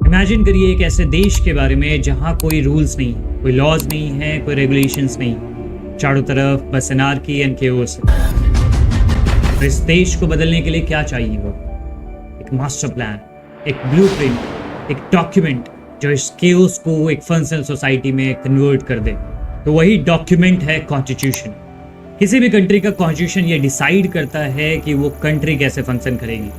Imagine करिए एक ऐसे देश के बारे में जहां कोई रूल्स नहीं, कोई लॉज नहीं है, कोई रेगुलेशंस नहीं, चारों तरफ बस एनार्की एंड केओस। तो इस देश को बदलने के लिए क्या चाहिए? वो एक मास्टर प्लान, एक ब्लूप्रिंट, एक डॉक्यूमेंट जो इस केओस को एक फंक्शनल सोसाइटी में कन्वर्ट कर दे। तो वही डॉक्यूमेंट है कॉन्स्टिट्यूशन। किसी भी कंट्री का कॉन्स्टिट्यूशन ये डिसाइड करता है कि वो कंट्री कैसे फंक्शन करेगी,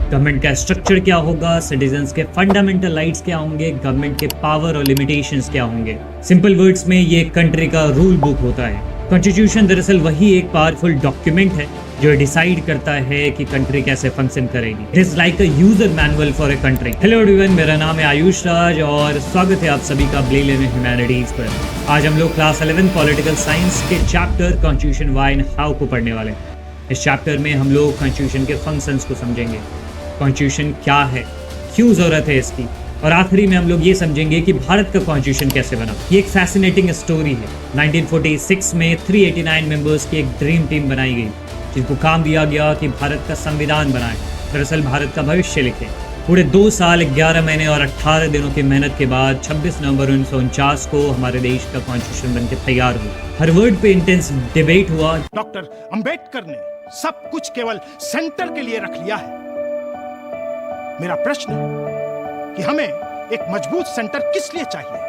गवर्नमेंट का स्ट्रक्चर क्या होगा, सिटीजन्स के फंडामेंटल राइट्स क्या होंगे, गवर्नमेंट के पावर और लिमिटेशंस क्या होंगे। सिंपल वर्ड्स में ये कंट्री का रूल बुक होता है। कॉन्स्टिट्यूशन दरअसल वही एक पावरफुल डॉक्यूमेंट है जो डिसाइड करता है कि कंट्री कैसे फंक्शन करेगी। It is like a user manual for a country. Hello everyone, मेरा नाम है आयुष राज और स्वागत है आप सभी का ब्लेल इन ह्यूमैनिटीज पर। आज हम लोग क्लास 11 पॉलिटिकल साइंस के chapter constitution why and how को पढ़ने वाले हैं। इस चैप्टर में हम लोग कॉन्स्टिट्यूशन के फंक्शंस को समझेंगे, कॉन्स्टिट्यूशन क्या है, क्यों जरूरत है इसकी, और आखिरी में हम लोग ये समझेंगे कि भारत का कॉन्स्टिट्यूशन कैसे बना। ये एक फैसिनेटिंग स्टोरी है। 1946 में 389 मेंबर्स की एक ड्रीम टीम बनाई गई जिनको काम दिया गया कि भारत का संविधान बनाए, दरअसल भारत का भविष्य लिखे। पूरे 2 साल 11 महीने और 18 दिनों की मेहनत के बाद 26 नवंबर 1949 को हमारे देश का कॉन्स्टिट्यूशन बनकर तैयार हुआ। हर वर्ड पे इंटेंस डिबेट हुआ। डॉक्टर अंबेडकर ने सब कुछ केवल सेंटर के लिए रख लिया है। मेरा प्रश्न है कि हमें एक मजबूत सेंटर किस लिए चाहिए,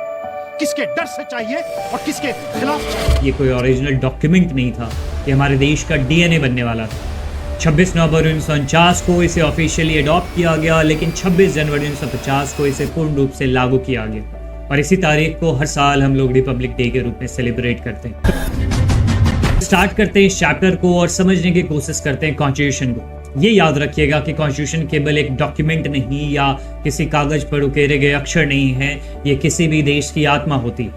किसके डर से चाहिए और किसके खिलाफ चाहिए? ये कोई ओरिजिनल डॉक्यूमेंट नहीं था, ये हमारे देश का डीएनए बनने वाला था। 26 नवंबर 1949 को इसे ऑफिशियली अडॉप्ट किया गया, लेकिन 26 जनवरी 1950 को इसे पूर्ण रूप से लागू किया गया और इसी तारीख को हर साल हम लोग रिपब्लिक डे के रूप में सेलिब्रेट करते हैं। स्टार्ट करते हैं इस चैप्टर को और समझने की कोशिश करते हैं कॉन्स्टिट्यूशन को। ये याद रखिएगा कि कॉन्स्टिट्यूशन केवल एक डॉक्यूमेंट नहीं या किसी कागज पर उकेरे गए अक्षर नहीं है, ये किसी भी देश की आत्मा होती,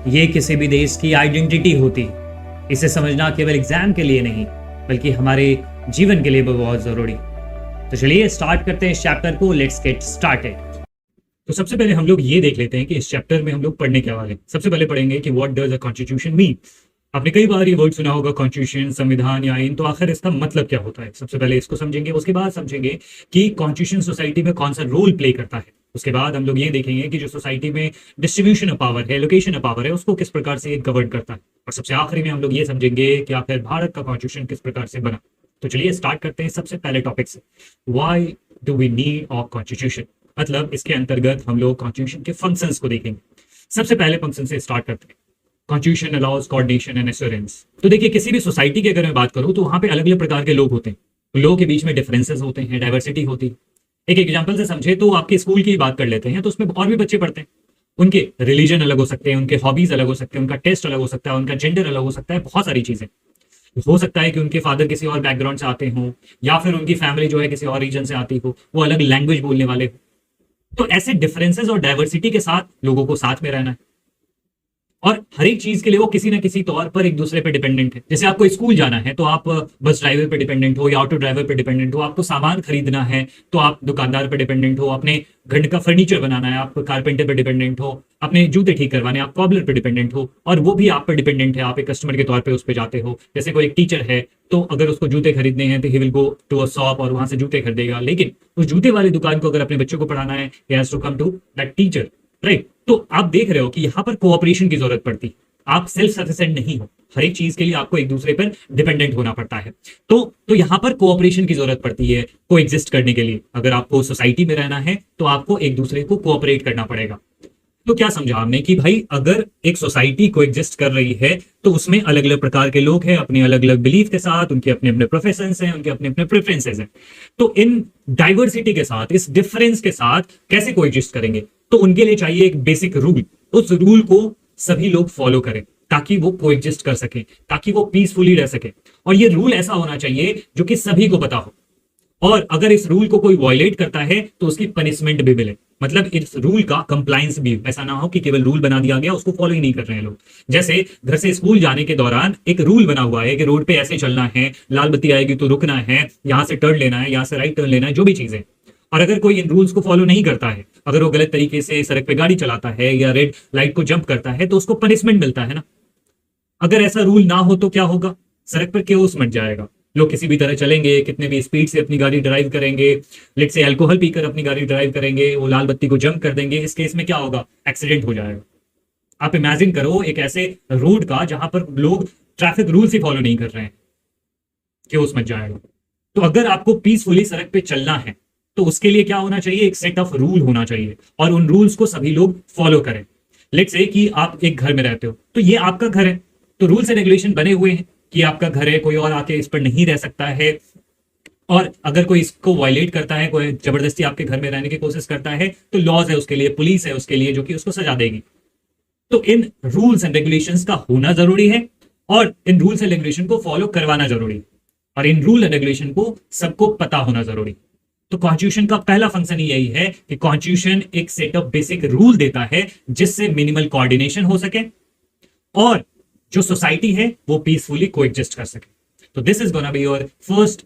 ये किसी भी देश की आइडेंटिटी होती। इसे समझना केवल एग्जाम के लिए नहीं बल्कि हमारे जीवन के लिए भी बहुत जरूरी। तो चलिए स्टार्ट करते हैं इस चैप्टर को। Let's get started. तो सबसे पहले हम लोग ये देख लेते हैं कि इस चैप्टर में हम लोग पढ़ने क्या वाले। सबसे पहले पढ़ेंगे कि what does a constitution mean. आपने कई बार ये वर्ड सुना होगा, कॉन्स्टिट्यूशन, संविधान या आईन। तो आखिर इसका मतलब क्या होता है, सबसे पहले इसको समझेंगे। उसके बाद समझेंगे कि कॉन्स्टिट्यूशन सोसाइटी में कौन सा रोल प्ले करता है। उसके बाद हम लोग ये देखेंगे कि जो सोसाइटी में डिस्ट्रीब्यूशन ऑफ पावर है, एलोकेशन ऑफ पावर है, उसको किस प्रकार से गवर्न करता है। और सबसे आखिरी में हम लोग ये समझेंगे कि आखिर भारत का कॉन्स्टिट्यूशन किस प्रकार से बना। तो चलिए स्टार्ट करते हैं सबसे पहले टॉपिक से, why do we need of constitution. मतलब इसके अंतर्गत हम लोग कॉन्स्टिट्यूशन के फंक्शंस को देखेंगे। सबसे पहले फंक्शन से स्टार्ट करते हैं। Constitution allows coordination and assurance. तो देखिए, किसी भी सोसाइटी की अगर मैं बात करूं तो वहां पे अलग अलग प्रकार के लोग होते हैं, तो लोगों के बीच में डिफरेंसेस होते हैं, डाइवर्सिटी होती है। एक एग्जांपल से समझे तो आपके स्कूल की बात कर लेते हैं, तो उसमें और भी बच्चे पढ़ते हैं। उनके रिलीजन अलग हो सकते हैं, उनके हॉबीज अलग हो सकते हैं, उनका टेस्ट अलग हो सकता है, उनका जेंडर अलग हो सकता है, बहुत सारी चीजें। हो सकता है कि उनके फादर किसी और बैकग्राउंड से आते हों या फिर उनकी फैमिली जो है किसी और रीजन से आती हो, वो अलग लैंग्वेज बोलने वाले हो। तो ऐसे डिफरेंसेस और डाइवर्सिटी के साथ लोगों को साथ में रहना है और हर एक चीज के लिए वो किसी ना किसी तौर पर एक दूसरे पे डिपेंडेंट है। जैसे आपको स्कूल जाना है तो आप बस ड्राइवर पे डिपेंडेंट हो या ऑटो ड्राइवर पे डिपेंडेंट हो, आपको सामान खरीदना है तो आप दुकानदार पे डिपेंडेंट हो, अपने घर का फर्नीचर बनाना है आप कारपेंटर पे डिपेंडेंट हो, अपने जूते ठीक करवाने आप कॉबलर पे डिपेंडेंट हो, और वो भी आप पर डिपेंडेंट है, आप एक कस्टमर के तौर पर उस पर जाते हो। जैसे कोई एक टीचर है तो अगर उसको जूते खरीदने हैं तो he will go to a shop और वहां से जूते खरीदेगा, लेकिन उस जूते वाली दुकान को अगर अपने बच्चों को पढ़ाना है, he has to come to that teacher, right. तो आप देख रहे हो कि यहाँ पर कोऑपरेशन की जरूरत पड़ती है। आप सेल्फ सफिशिएंट नहीं हो, हर एक चीज के लिए आपको एक दूसरे पर डिपेंडेंट होना पड़ता है। तो यहाँ पर कोऑपरेशन की जरूरत पड़ती है को एग्जिस्ट करने के लिए। अगर आपको सोसाइटी में रहना है तो आपको एक दूसरे को कोऑपरेट करना पड़ेगा। तो क्या समझा हमने कि भाई अगर एक सोसाइटी को एग्जिस्ट कर रही है तो उसमें अलग अलग प्रकार के लोग हैं, अपने अलग अलग बिलीफ के साथ, उनके अपने अपने प्रोफेशंस हैं, उनके अपने अपने प्रेफरेंसेस हैं। तो इन डाइवर्सिटी के साथ, इस डिफरेंस के साथ कैसे को एग्जिस्ट करेंगे, तो उनके लिए चाहिए एक बेसिक रूल। उस रूल को सभी लोग फॉलो करें ताकि वो कोएग्जिस्ट कर सके, ताकि वो पीसफुली रह सके। और ये रूल ऐसा होना चाहिए जो कि सभी को पता हो, और अगर इस रूल को कोई वायलेट करता है तो उसकी पनिशमेंट भी मिले। मतलब इस रूल का कंप्लायंस भी, ऐसा ना हो कि केवल रूल बना दिया गया, उसको फॉलो ही नहीं कर रहे हैं लोग। जैसे घर से स्कूल जाने के दौरान एक रूल बना हुआ है कि रोड पे ऐसे चलना है, लाल बत्ती आएगी तो रुकना है, यहां से टर्न लेना है, यहां से राइट टर्न लेना है, जो भी चीजें। और अगर कोई इन रूल्स को फॉलो नहीं करता है, अगर वो गलत तरीके से सड़क पे गाड़ी चलाता है या रेड लाइट को जंप करता है, तो उसको पनिशमेंट मिलता है ना। अगर ऐसा रूल ना हो तो क्या होगा, सड़क पर केओस मच जाएगा, लोग किसी भी तरह चलेंगे, कितने भी स्पीड से अपनी गाड़ी ड्राइव करेंगे, लेट से अल्कोहल पीकर अपनी गाड़ी ड्राइव करेंगे, वो लाल बत्ती को जंप कर देंगे, इस केस में क्या होगा, एक्सीडेंट हो जाएगा। आप इमेजिन करो एक ऐसे रोड का जहां पर लोग ट्रैफिक रूल्स ही फॉलो नहीं कर रहे हैं, क्यों मच जाएगा। तो अगर आपको पीसफुली सड़क पे चलना है तो उसके लिए क्या होना चाहिए, एक सेट ऑफ रूल होना चाहिए और उन रूल्स को सभी लोग फॉलो करें। लेट्स से कि आप एक घर में रहते हो, तो ये आपका घर है, तो रूल्स एंड रेगुलेशन बने हुए हैं कि आपका घर है, कोई और आके इस पर नहीं रह सकता है, और अगर कोई इसको वायलेट करता है, कोई जबरदस्ती आपके घर में रहने की कोशिश करता है, तो लॉज है उसके लिए, पुलिस है उसके लिए जो कि उसको सजा देगी। तो इन रूल्स एंड रेगुलेशंस का होना जरूरी है और इन रूल्स एंड रेगुलेशन को फॉलो करवाना जरूरी है, और इन रूल एंड रेगुलेशन को सबको पता होना जरूरी। तो कॉन्स्टिट्यूशन का पहला फंक्शन यही है कि कॉन्स्टिट्यूशन एक सेट ऑफ बेसिक रूल देता है जिससे मिनिमल कोऑर्डिनेशन हो सके और जो सोसाइटी है वो पीसफुली कोएग्जिस्ट कर सके। तो this is gonna be your first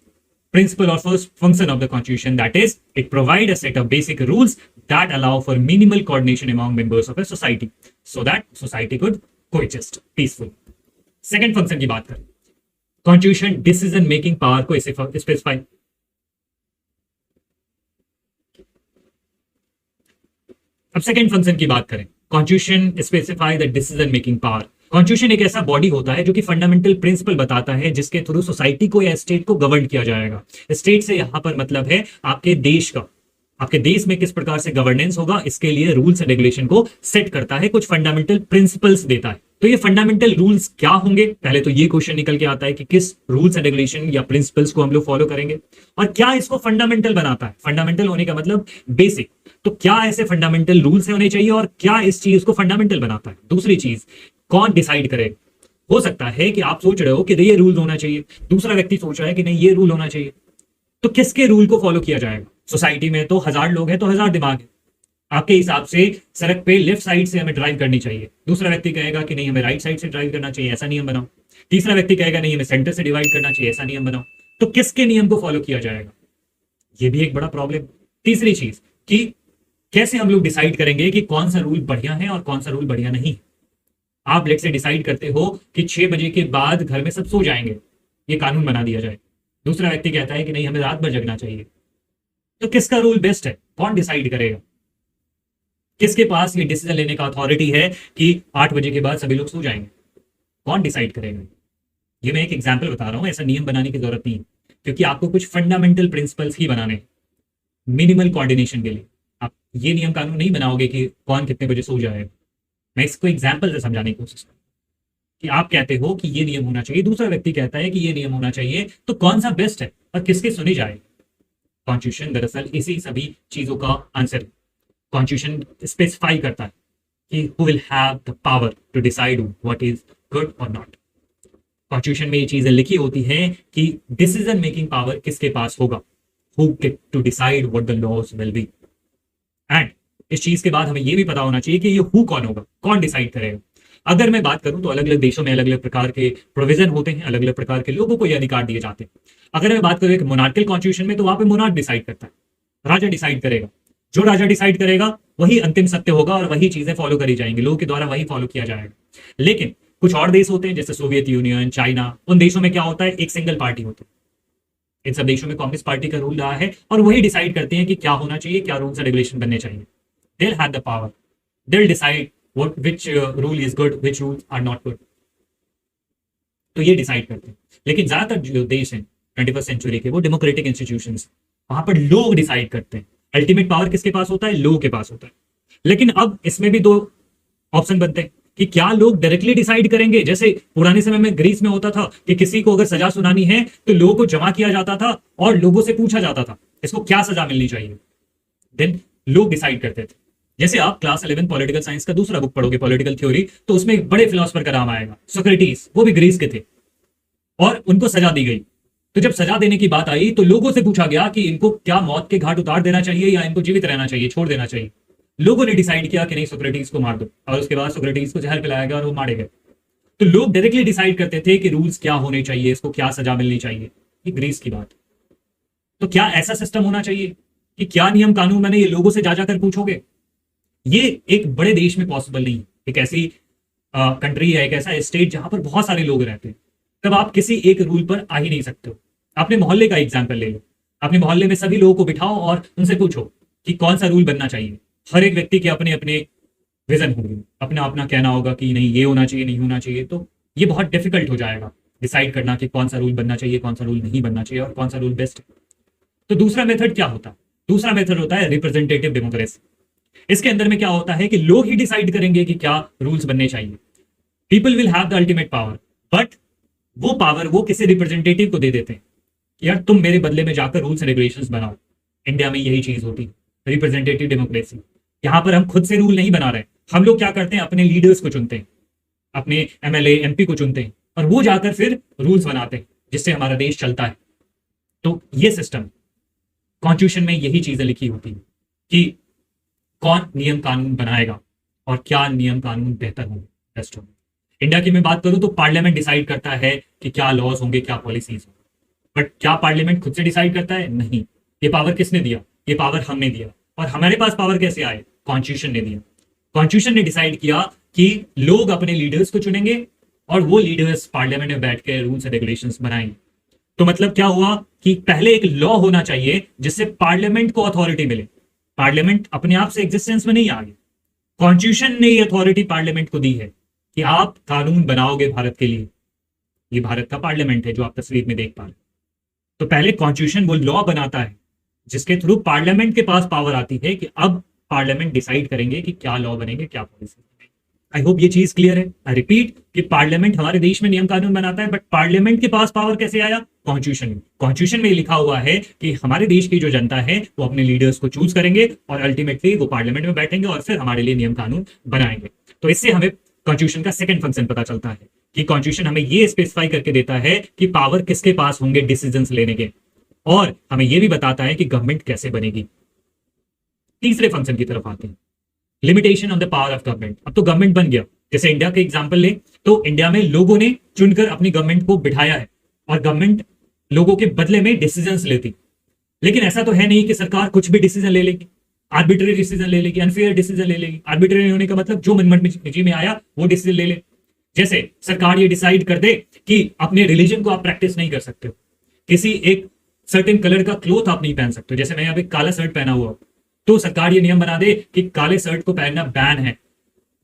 principle or first function of the constitution, that is it provide a set of basic rules that allow for minimal coordination among members of a society so that society could coexist peacefully. Second function की बात करें, constitution decision making power को इसे specify, अब second function की बात करें, constitution specify the decision making power. Constitution एक ऐसा बॉडी होता है जो कि फंडामेंटल प्रिंसिपल बताता है जिसके थ्रू सोसाइटी को या स्टेट को गवर्न किया जाएगा। स्टेट से यहां पर मतलब है आपके देश का, आपके देश में किस प्रकार से गवर्नेंस होगा, इसके लिए रूल्स एंड रेगुलेशन को सेट करता है, कुछ फंडामेंटल प्रिंसिपल्स देता है। तो ये फंडामेंटल रूल्स क्या होंगे, पहले तो ये क्वेश्चन निकल के आता है कि किस रूल्स एंड रेगुलेशन या प्रिंसिपल्स को हम लोग फॉलो करेंगे और क्या इसको फंडामेंटल बनाता है। फंडामेंटल होने का मतलब बेसिक, तो क्या ऐसे फंडामेंटल रूल्स होने चाहिए और क्या इस चीज को फंडामेंटल बनाता है। दूसरी चीज, कौन डिसाइड करे। हो सकता है कि आप सोच रहे हो कि ये रूल होना चाहिए, दूसरा व्यक्ति सोच रहा है कि नहीं ये रूल होना चाहिए, तो किसके रूल को फॉलो किया जाएगा। सोसाइटी में तो 1000 लोग हैं तो 1000 दिमाग है, आपके हिसाब से सड़क पे लेफ्ट साइड से हमें ड्राइव करनी चाहिए, दूसरा व्यक्ति कहेगा कि नहीं हमें राइट साइड से ड्राइव करना चाहिए, ऐसा नियम बनाओ, तीसरा व्यक्ति कहेगा नहीं हमें सेंटर से डिवाइड करना चाहिए, ऐसा नियम बनाओ। तो किसके नियम को फॉलो किया जाएगा, ये भी एक बड़ा प्रॉब्लम। तीसरी चीज कि कैसे हम लोग डिसाइड करेंगे कि कौन सा रूल बढ़िया है और कौन सा रूल बढ़िया नहीं। आप लेट से डिसाइड करते हो कि 6 बजे के बाद घर में सब सो जाएंगे, ये कानून बना दिया जाए, दूसरा व्यक्ति कहता है कि नहीं हमें रात भर जगना चाहिए, तो किसका रूल बेस्ट है, कौन डिसाइड करेगा, किसके पास ये डिसीजन लेने का अथॉरिटी है कि 8 बजे के बाद सभी लोग सो जाएंगे, कौन डिसाइड करेगा। ये मैं एक एग्जाम्पल बता रहा हूं, ऐसा नियम बनाने की जरूरत नहीं, क्योंकि आपको कुछ फंडामेंटल प्रिंसिपल्स ही बनाने मिनिमल कोऑर्डिनेशन के लिए। आप ये नियम कानून नहीं बनाओगे कि कौन कितने बजे सो जाएगा। मैं इसको एग्जाम्पल से समझाने की कोशिश करूँ कि आप कहते हो कि ये नियम होना चाहिए, दूसरा व्यक्ति कहता है कि ये नियम होना चाहिए, तो कौन सा बेस्ट है और किसके सुनी जाए। कॉन्स्टिट्यूशन दरअसल इसी सभी चीजों का आंसर। कॉन्स्टिट्यूशन स्पेसिफाई करता है कि who will have the power to decide what is good और नॉट। कॉन्स्टिट्यूशन में ये चीजें लिखी होती हैं कि डिसीजन मेकिंग पावर किसके पास होगा, who get to decide what the laws will be. And इस चीज के बाद हमें यह भी पता होना चाहिए कि ये हु कौन होगा, कौन डिसाइड करेगा। अगर मैं बात करूं तो अलग अलग देशों में अलग अलग प्रकार के प्रोविजन होते हैं, अलग अलग प्रकार के लोगों को ये अधिकार दिए जाते हैं। अगर मैं बात करूं एक मोनार्कल कॉन्स्टिट्यूशन में, तो वहां पे मोनार्क डिसाइड करता है, राजा डिसाइड करेगा, जो राजा डिसाइड करेगा वही अंतिम सत्य होगा और वही चीजें फॉलो करी जाएंगी, लोगों के द्वारा वही फॉलो किया जाएगा। लेकिन कुछ और देश होते हैं जैसे सोवियत यूनियन, चाइना, उन देशों में क्या होता है, एक सिंगल पार्टी होती है। इन सब देशों में कम्युनिस्ट पार्टी का रूल रहा है और वही डिसाइड करते हैं कि क्या होना चाहिए, क्या रूल्स एंड रेगुलेशन बनने चाहिए। They'll have the power. They'll decide which rule is good, which rules are not good. तो ये डिसाइड करते हैं। लेकिन ज्यादातर जो देश हैं 21st सेंचुरी के, वो डेमोक्रेटिक इंस्टीट्यूशंस, वहां पर लोग डिसाइड करते हैं। अल्टीमेट पावर किसके पास होता है, लोगों के पास होता है। लेकिन अब इसमें भी 2 ऑप्शन बनते हैं कि क्या लोग डायरेक्टली डिसाइड करेंगे, जैसे पुराने समय में ग्रीस में होता था कि किसी को अगर सजा सुनानी है तो लोगों को जमा किया जाता था और लोगों से पूछा जाता था इसको क्या सजा मिलनी चाहिए, देन लोग डिसाइड करते थे। जैसे आप क्लास 11 पॉलिटिकल साइंस का दूसरा बुक पढ़ोगे, पॉलिटिकल थ्योरी, तो उसमें एक बड़े फिलोसफर का नाम आएगा, सोक्रेटिस, वो भी ग्रीस के थे और उनको सजा दी गई। तो जब सजा देने की बात आई तो लोगों से पूछा गया कि इनको क्या मौत के घाट उतार देना चाहिए या इनको जीवित रहना चाहिए, छोड़ देना चाहिए। लोगों ने डिसाइड किया कि नहीं, सोक्रेटिस को मार दो, और उसके बाद सोक्रेटिस को जहर पिलाया गया और वो मारे गए। तो लोग डायरेक्टली डिसाइड करते थे कि रूल्स क्या होने चाहिए, इसको क्या सजा मिलनी चाहिए। ये ग्रीस की बात। तो क्या ऐसा सिस्टम होना चाहिए कि क्या नियम कानून बने, ये लोगों से जा जाकर पूछोगे? ये एक बड़े देश में पॉसिबल नहीं। एक ऐसी कंट्री है, एक ऐसा स्टेट जहां पर बहुत सारे लोग रहते हैं, तब आप किसी एक रूल पर आ ही नहीं सकते हो। अपने मोहल्ले का एग्जाम्पल ले लो। अपने मोहल्ले में सभी लोगों को बिठाओ और उनसे पूछो कि कौन सा रूल बनना चाहिए। हर एक व्यक्ति के अपने अपने विजन होंगे, अपना अपना कहना होगा कि नहीं ये होना चाहिए, नहीं होना चाहिए। तो ये बहुत डिफिकल्ट हो जाएगा डिसाइड करना कि कौन सा रूल बनना चाहिए, कौन सा रूल नहीं बनना चाहिए और कौन सा रूल बेस्ट है। तो दूसरा मेथड क्या होता है? दूसरा मेथड होता है रिप्रेजेंटेटिव डेमोक्रेसी। इसके अंदर में क्या होता है कि लोग ही डिसाइड करेंगे कि क्या रूल्स बनने चाहिए। People will have the ultimate power, but वो पावर वो किसी रिप्रेजेंटेटिव को दे देते हैं कि यार तुम मेरे बदले में जाकर रूल्स एंड रेगुलेशंस बनाओ। इंडिया में यही चीज होती है, रिप्रेजेंटेटिव डेमोक्रेसी। यहां पर हम खुद से रूल नहीं बना रहे, हम लोग क्या करते हैं, अपने लीडर्स को चुनते हैं, अपने एमएलए एमपी को चुनते हैं और वो जाकर फिर रूल्स बनाते हैं जिससे हमारा देश चलता है। तो ये सिस्टम कॉन्स्टिट्यूशन में यही चीजें लिखी होती है कि कौन नियम कानून बनाएगा और क्या नियम कानून बेहतर होंगे, बेस्ट होंगे। इंडिया की मैं बात करूं तो पार्लियामेंट डिसाइड करता है कि क्या लॉज होंगे, क्या पॉलिसीज होंगे। बट क्या पार्लियामेंट खुद से डिसाइड करता है? नहीं। ये पावर किसने दिया? ये पावर हमने दिया। और हमारे पास पावर कैसे आए? कॉन्स्टिट्यूशन ने दिया। कॉन्स्टिट्यूशन ने डिसाइड किया कि लोग अपने लीडर्स को चुनेंगे और वो लीडर्स पार्लियामेंट में बैठ के रूल्स एंड रेगुलेशंस बनाएंगे। तो मतलब क्या हुआ कि पहले एक लॉ होना चाहिए जिससे पार्लियामेंट को अथॉरिटी मिले। पार्लियामेंट अपने आप से एग्जिस्टेंस में नहीं आ गई, कॉन्स्टिट्यूशन ने ये अथॉरिटी पार्लियामेंट को दी है कि आप कानून बनाओगे भारत के लिए। ये भारत का पार्लियामेंट है जो आप तस्वीर में देख पा रहे हैं। तो पहले कॉन्स्टिट्यूशन वो लॉ बनाता है जिसके थ्रू पार्लियामेंट के पास पावर आती है कि अब पार्लियामेंट डिसाइड करेंगे कि क्या लॉ बनेंगे, क्या पॉलिसी। आई होप ये चीज क्लियर है। आई रिपीट कि पार्लियामेंट हमारे देश में नियम कानून बनाता है, बट पार्लियामेंट के पास पावर कैसे आया? कॉन्स्टिट्यूशन में। कॉन्स्टिट्यूशन में लिखा हुआ है कि हमारे देश की जो जनता है वो अपने लीडर्स को चूज करेंगे और अल्टीमेटली वो पार्लियामेंट में बैठेंगे और फिर हमारे लिए नियम कानून बनाएंगे। तो इससे हमें कॉन्स्टिट्यूशन का सेकंड फंक्शन पता चलता है कि कॉन्स्टिट्यूशन हमें ये स्पेसिफाई करके देता है कि पावर किसके पास होंगे डिसीजंस लेने के, और हमें यह भी बताता है कि गवर्नमेंट कैसे बनेगी। तीसरे फंक्शन की तरफ आते हैं, limitation on the power of government. अब तो गवर्नमेंट बन गया, जैसे इंडिया के एग्जांपल ले तो इंडिया में लोगों ने चुनकर अपनी गवर्नमेंट को बिठाया है और गवर्नमेंट लोगों के बदले में डिसीजंस लेती। लेकिन ऐसा तो है नहीं कि सरकार कुछ भी डिसीजन ले लेगी, आर्बिट्ररी डिसीजन ले लेगी, अनफेयर डिसीजन ले लेगी। आर्बिट्ररी होने का मतलब जो मनमन जी में आया वो डिसीजन ले ले। जैसे सरकार ये डिसाइड कर दे कि अपने रिलीजन को आप प्रैक्टिस नहीं कर सकते हो, किसी एक सर्टेन कलर का क्लोथ आप नहीं पहन सकते हो। जैसे मैं अभी काला शर्ट पहना हुआ, तो सरकार ये नियम बना दे कि काले शर्ट को पहनना बैन है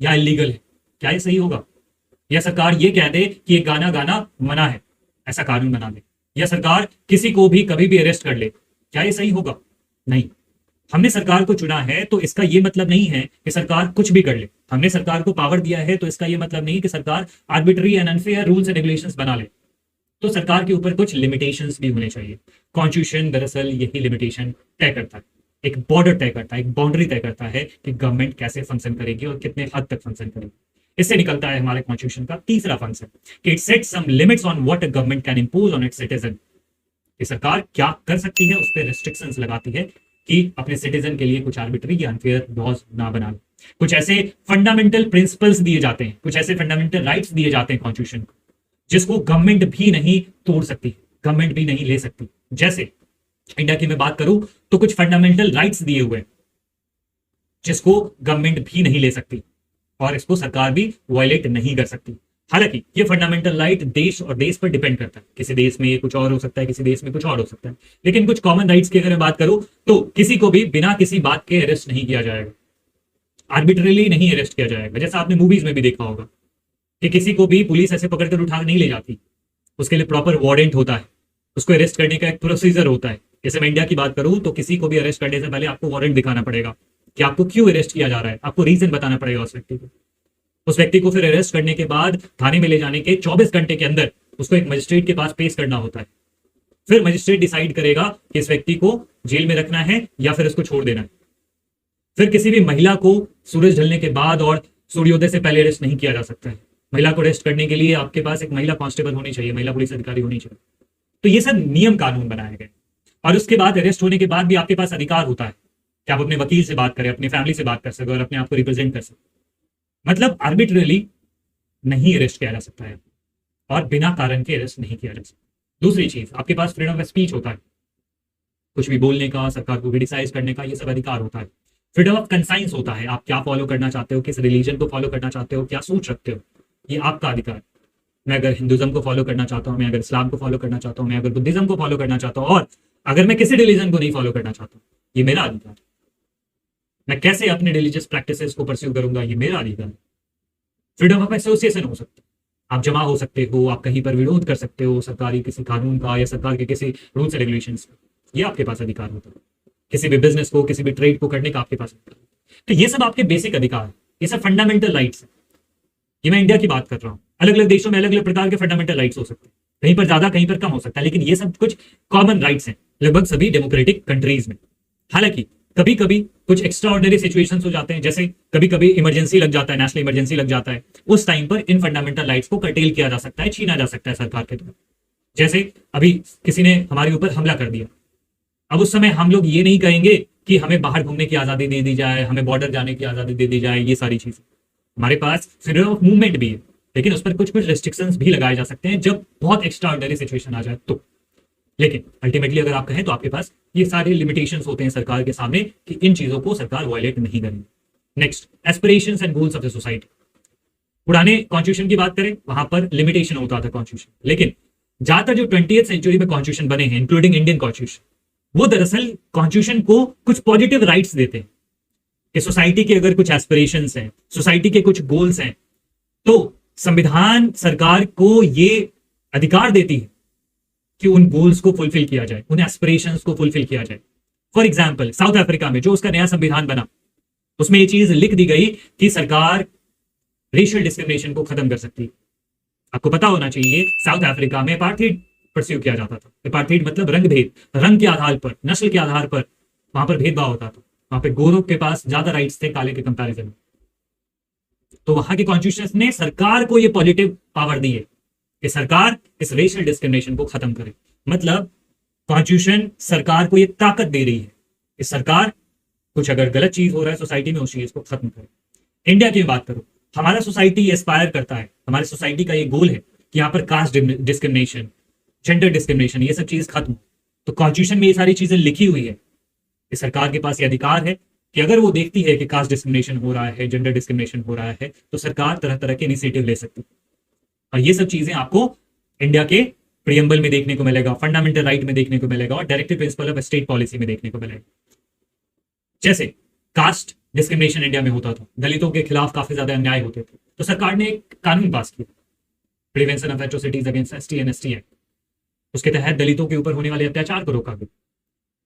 या इलीगल है। क्या ये सही होगा? या सरकार ये कह दे कि ये गाना गाना मना है, ऐसा कानून बना दे। या सरकार किसी को भी कभी भी अरेस्ट कर ले, क्या ये सही होगा? नहीं। हमने सरकार को चुना है तो इसका ये मतलब नहीं है कि सरकार कुछ भी कर ले। हमने सरकार को पावर दिया है तो इसका ये मतलब नहीं कि सरकार arbitrary and unfair rules and regulations बना ले। तो सरकार के ऊपर कुछ लिमिटेशंस भी होने चाहिए। कॉन्स्टिट्यूशन दरअसल यही लिमिटेशन तय करता है, एक बॉर्डर तय करता है, एक बाउंड्री तय करता है कि गवर्नमेंट कैसे फंक्शन करेगी और कितने हद तक फंक्शन करेगी। इससे निकलता है हमारे कॉन्स्टिट्यूशन का तीसरा फंक्शन कि it sets some limits on what a government can impose on its citizen. कि सरकार क्या कर सकती है, उस पर रेस्ट्रिक्शंस लगाती है कि अपने सिटीजन के लिए कुछ आर्बिट्ररी या अनफेयर लॉज ना बना ले। कुछ ऐसे फंडामेंटल प्रिंसिपल्स दिए जाते हैं, कुछ ऐसे फंडामेंटल राइट्स दिए जाते हैं कॉन्स्टिट्यूशन को, जिसको गवर्नमेंट भी नहीं तोड़ सकती, गवर्नमेंट भी नहीं ले सकती। जैसे इंडिया की मैं बात करूं तो कुछ फंडामेंटल राइट्स दिए हुए जिसको गवर्नमेंट भी नहीं ले सकती और इसको सरकार भी वायलेट नहीं कर सकती। हालांकि ये फंडामेंटल राइट देश और देश पर डिपेंड करता है, किसी देश में ये कुछ और हो सकता है, किसी देश में कुछ और हो सकता है। लेकिन कुछ कॉमन राइट्स की अगर मैं बात करूं तो किसी को भी बिना किसी बात के अरेस्ट नहीं किया जाएगा, आर्बिट्रली नहीं अरेस्ट किया जाएगा। जैसा आपने मूवीज में भी देखा होगा कि किसी को भी पुलिस ऐसे पकड़कर उठा नहीं ले जाती, उसके लिए प्रॉपर वारंट होता है, उसको अरेस्ट करने का एक प्रोसीजर होता है। जैसे मैं इंडिया की बात करूं तो किसी को भी अरेस्ट करने से पहले आपको वारंट दिखाना पड़ेगा कि आपको क्यों अरेस्ट किया जा रहा है, आपको रीजन बताना पड़ेगा उस व्यक्ति को। उस व्यक्ति को फिर अरेस्ट करने के बाद थाने में ले जाने के 24 घंटे के अंदर उसको एक मजिस्ट्रेट के पास पेश करना होता है। फिर मजिस्ट्रेट डिसाइड करेगा कि इस व्यक्ति को जेल में रखना है या फिर उसको छोड़ देना है। फिर किसी भी महिला को सूरज ढलने के बाद और सूर्योदय से पहले अरेस्ट नहीं किया जा सकता है। महिला को अरेस्ट करने के लिए आपके पास एक महिला कांस्टेबल होनी चाहिए, महिला पुलिस अधिकारी होनी चाहिए। तो ये सब नियम कानून बनाए गए और उसके बाद अरेस्ट होने के बाद भी आपके पास अधिकार होता है कि आप अपने वकील से बात करें, अपनी फैमिली से बात कर सके और अपने आप को रिप्रेजेंट कर सके। मतलब आर्बिट्रली नहीं अरेस्ट किया जा सकता है और बिना कारण के अरेस्ट नहीं किया जा सकता। दूसरी चीज, आपके पास फ्रीडम ऑफ स्पीच होता है, कुछ भी बोलने का, सरकार को क्रिटिसाइज करने का, ये सब अधिकार होता है। फ्रीडम ऑफ कंसाइंस होता है, आप क्या फॉलो करना चाहते हो, किस रिलीजन को फॉलो करना चाहते हो, क्या सोच रखते हो, ये आपका अधिकार। मैं अगर हिंदुज्म को फॉलो करना चाहता हूँ, मैं अगर इस्लाम को फॉलो करना चाहता हूँ, मैं अगर बुद्धिज्म को फॉलो करना चाहता हूँ, और अगर मैं किसी रिलीजन को नहीं फॉलो करना चाहता हूँ, ये मेरा अधिकार है। मैं कैसे अपने रिलीजियस प्रैक्टिसेस को परस्यू करूंगा, ये मेरा अधिकार है। फ्रीडम ऑफ एसोसिएशन हो सकता है, आप जमा हो सकते हो, आप कहीं पर विरोध कर सकते हो सरकारी किसी कानून का या सरकार के किसी रूल्स एंड रेगुलेशंस का, ये आपके पास अधिकार होता है। किसी भी बिजनेस को, किसी भी ट्रेड को करने का आपके पास अधिकार है। तो ये सब आपके बेसिक अधिकार है, ये सब फंडामेंटल राइट्स है। ये मैं इंडिया की बात कर रहा हूँ। अलग अलग देशों में अलग अलग प्रकार के फंडामेंटल राइट्स हो सकते हैं, कहीं पर ज्यादा, कहीं पर कम हो सकता है, लेकिन ये सब कुछ कॉमन राइट्स हैं लगभग सभी डेमोक्रेटिक कंट्रीज में। हालांकि कभी कभी कुछ एक्स्ट्रा ऑर्डिनरी सिचुएशंस हो जाते हैं, जैसे कभी कभी इमरजेंसी लग जाता है, नेशनल इमरजेंसी लग जाता है, उस टाइम पर इन फंडामेंटल राइट्स को कर्टेल किया जा सकता है, छीना जा सकता है सरकार के द्वारा। जैसे अभी किसी ने हमारे ऊपर हमला कर दिया, अब उस समय हम लोग ये नहीं कहेंगे कि हमें बाहर घूमने की आजादी दे दी जाए, हमें बॉर्डर जाने की आजादी दे दी जाए, ये सारी चीजें। हमारे पास फ्रीडम ऑफ मूवमेंट भी है, लेकिन उस पर कुछ कुछ रेस्ट्रिक्शंस भी लगाए जा सकते हैं जब बहुत एक्स्ट्रा ऑर्डिनरी सिचुएशन आ जाए तो। लेकिन अल्टीमेटली अगर आप कहें तो आपके पास ये सारे लिमिटेशंस होते हैं सरकार के सामने कि इन चीजों को सरकार वायलेट नहीं करेगी। Next, aspirations and goals of the society. पुराने कॉन्स्टिट्यूशन की बात करें, वहां पर लिमिटेशन होता था कॉन्स्टिट्यूशन, लेकिन ज्यादातर जो 20वीं सेंचुरी में कॉन्स्टिट्यूशन बने हैं, इंक्लूडिंग इंडियन कॉन्स्टिट्यूशन, वो दरअसल कॉन्स्टिट्यूशन को कुछ पॉजिटिव राइट्स देते हैं कि सोसाइटी के अगर कुछ एस्पिरेशंस हैं, सोसाइटी के कुछ गोल्स हैं, तो संविधान सरकार को ये अधिकार देती है कि उन गोल्स को फुलफिल किया जाए, उन एस्पिरेशंस को फुलफिल किया जाए। फॉर एग्जाम्पल, साउथ अफ्रीका में जो उसका नया संविधान बना, उसमें ये चीज लिख दी गई कि सरकार रेशियल डिस्क्रिमिनेशन को खत्म कर सकती है। आपको पता होना चाहिए साउथ अफ्रीका में अपार्थाइड परस्यू किया जाता था। अपार्थाइड मतलब रंग भेद, रंग के आधार पर, नस्ल के आधार पर वहां पर भेदभाव होता था। वहां पे गोरों के पास ज्यादा राइट्स थे काले के कंपैरिजन में। तो वहां के कॉन्स्टिट्यूशन ने सरकार को यह पॉजिटिव पावर दी है कि सरकार इस रेशियल डिस्क्रिमिनेशन को खत्म करे। मतलब कॉन्स्टिट्यूशन सरकार को यह ताकत दे रही है कि सरकार कुछ अगर गलत चीज हो रहा है सोसाइटी में, उस चीज को खत्म करे। इंडिया की बात करो, हमारा सोसाइटी एस्पायर करता है, हमारी सोसाइटी का ये गोल है कि यहाँ पर कास्ट डिस्क्रिमिनेशन, जेंडर डिस्क्रिमिनेशन, ये सब चीज खत्म। तो कॉन्स्टिट्यूशन में ये सारी चीजें लिखी हुई है कि सरकार के पास ये अधिकार है कि अगर वो देखती है कि कास्ट डिस्क्रिमिनेशन हो रहा है, जेंडर डिस्क्रिमिनेशन हो रहा है, तो सरकार तरह तरह के इनिशिएटिव ले सकती है। और ये सब चीजें आपको इंडिया के प्रियम्बल में देखने को मिलेगा, फंडामेंटल राइट में देखने को मिलेगा, और directive principle of state policy में देखने को मिलेगा। जैसे कास्ट डिस्क्रिमिनेशन इंडिया में होता था, दलितों के खिलाफ काफी ज्यादा अन्याय होते थे, तो सरकार ने एक कानून पास किया, prevention of atrocities against ST and ST act. उसके तहत दलितों के ऊपर होने वाले अत्याचार को रोका गया।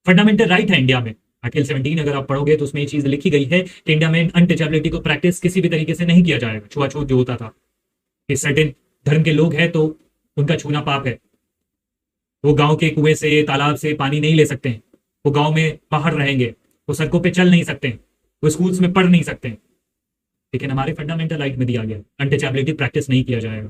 फंडामेंटल राइट है इंडिया में। आर्टिकल 17 अगर आप पढ़ोगे तो उसमें ये चीज लिखी गई है कि इंडिया में अनटचेबिलिटी को प्रैक्टिस किसी भी तरीके से नहीं किया जाएगा। छुआछूत जो होता था कि सर्टेन धर्म के लोग हैं तो उनका छूना पाप है, वो गांव के कुएं से, तालाब से पानी नहीं ले सकते हैं, वो गांव में बाहर रहेंगे, वो सड़कों पे चल नहीं सकते हैं, वो स्कूल्स में पढ़ नहीं सकते हैं। लेकिन हमारे फंडामेंटल राइट में दिया गया अनटचेबिलिटी प्रैक्टिस नहीं किया जाएगा।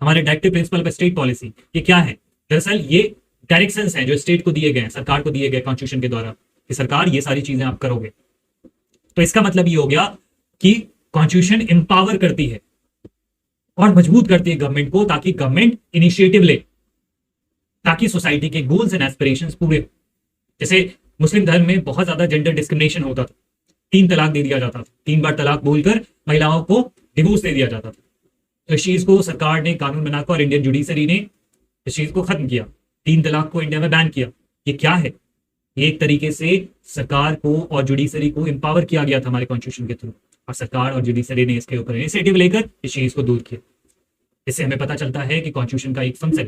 हमारे directive principle of state policy ये क्या है? दरअसल ये डायरेक्शंस हैं जो स्टेट को दिए गए हैं, सरकार को दिए गए कॉन्स्टिट्यूशन के द्वारा कि सरकार ये सारी चीजें आप करोगे। तो इसका मतलब ये हो गया कि कॉन्स्टिट्यूशन एम्पावर करती है और मजबूत करती है गवर्नमेंट को, ताकि गवर्नमेंट इनिशिएटिव ले, ताकि सोसाइटी के गोल्स एंड एस्पिरेशंस पूरे। जैसे मुस्लिम धर्म में बहुत ज्यादा जेंडर डिस्क्रिमिनेशन होता था, 3 तलाक दे दिया जाता था, 3 बार तलाक बोलकर महिलाओं को डिवोर्स दे दिया जाता था। तो इस चीज को सरकार ने कानून बनाकर और इंडियन जुडिशरी ने इस चीज को खत्म किया, 3 तलाक को इंडिया में बैन किया। ये क्या है? ये एक तरीके से सरकार को और जुडिशरी को एम्पावर किया गया था हमारे कॉन्स्टिट्यूशन के थ्रू, और सरकार और जुडिशरी ने इसके ऊपर इनिशिएटिव लेकर इस चीज को दूर किया। इससे हमें पता चलता है कि कॉन्स्टिट्यूशन का एक फंक्शन है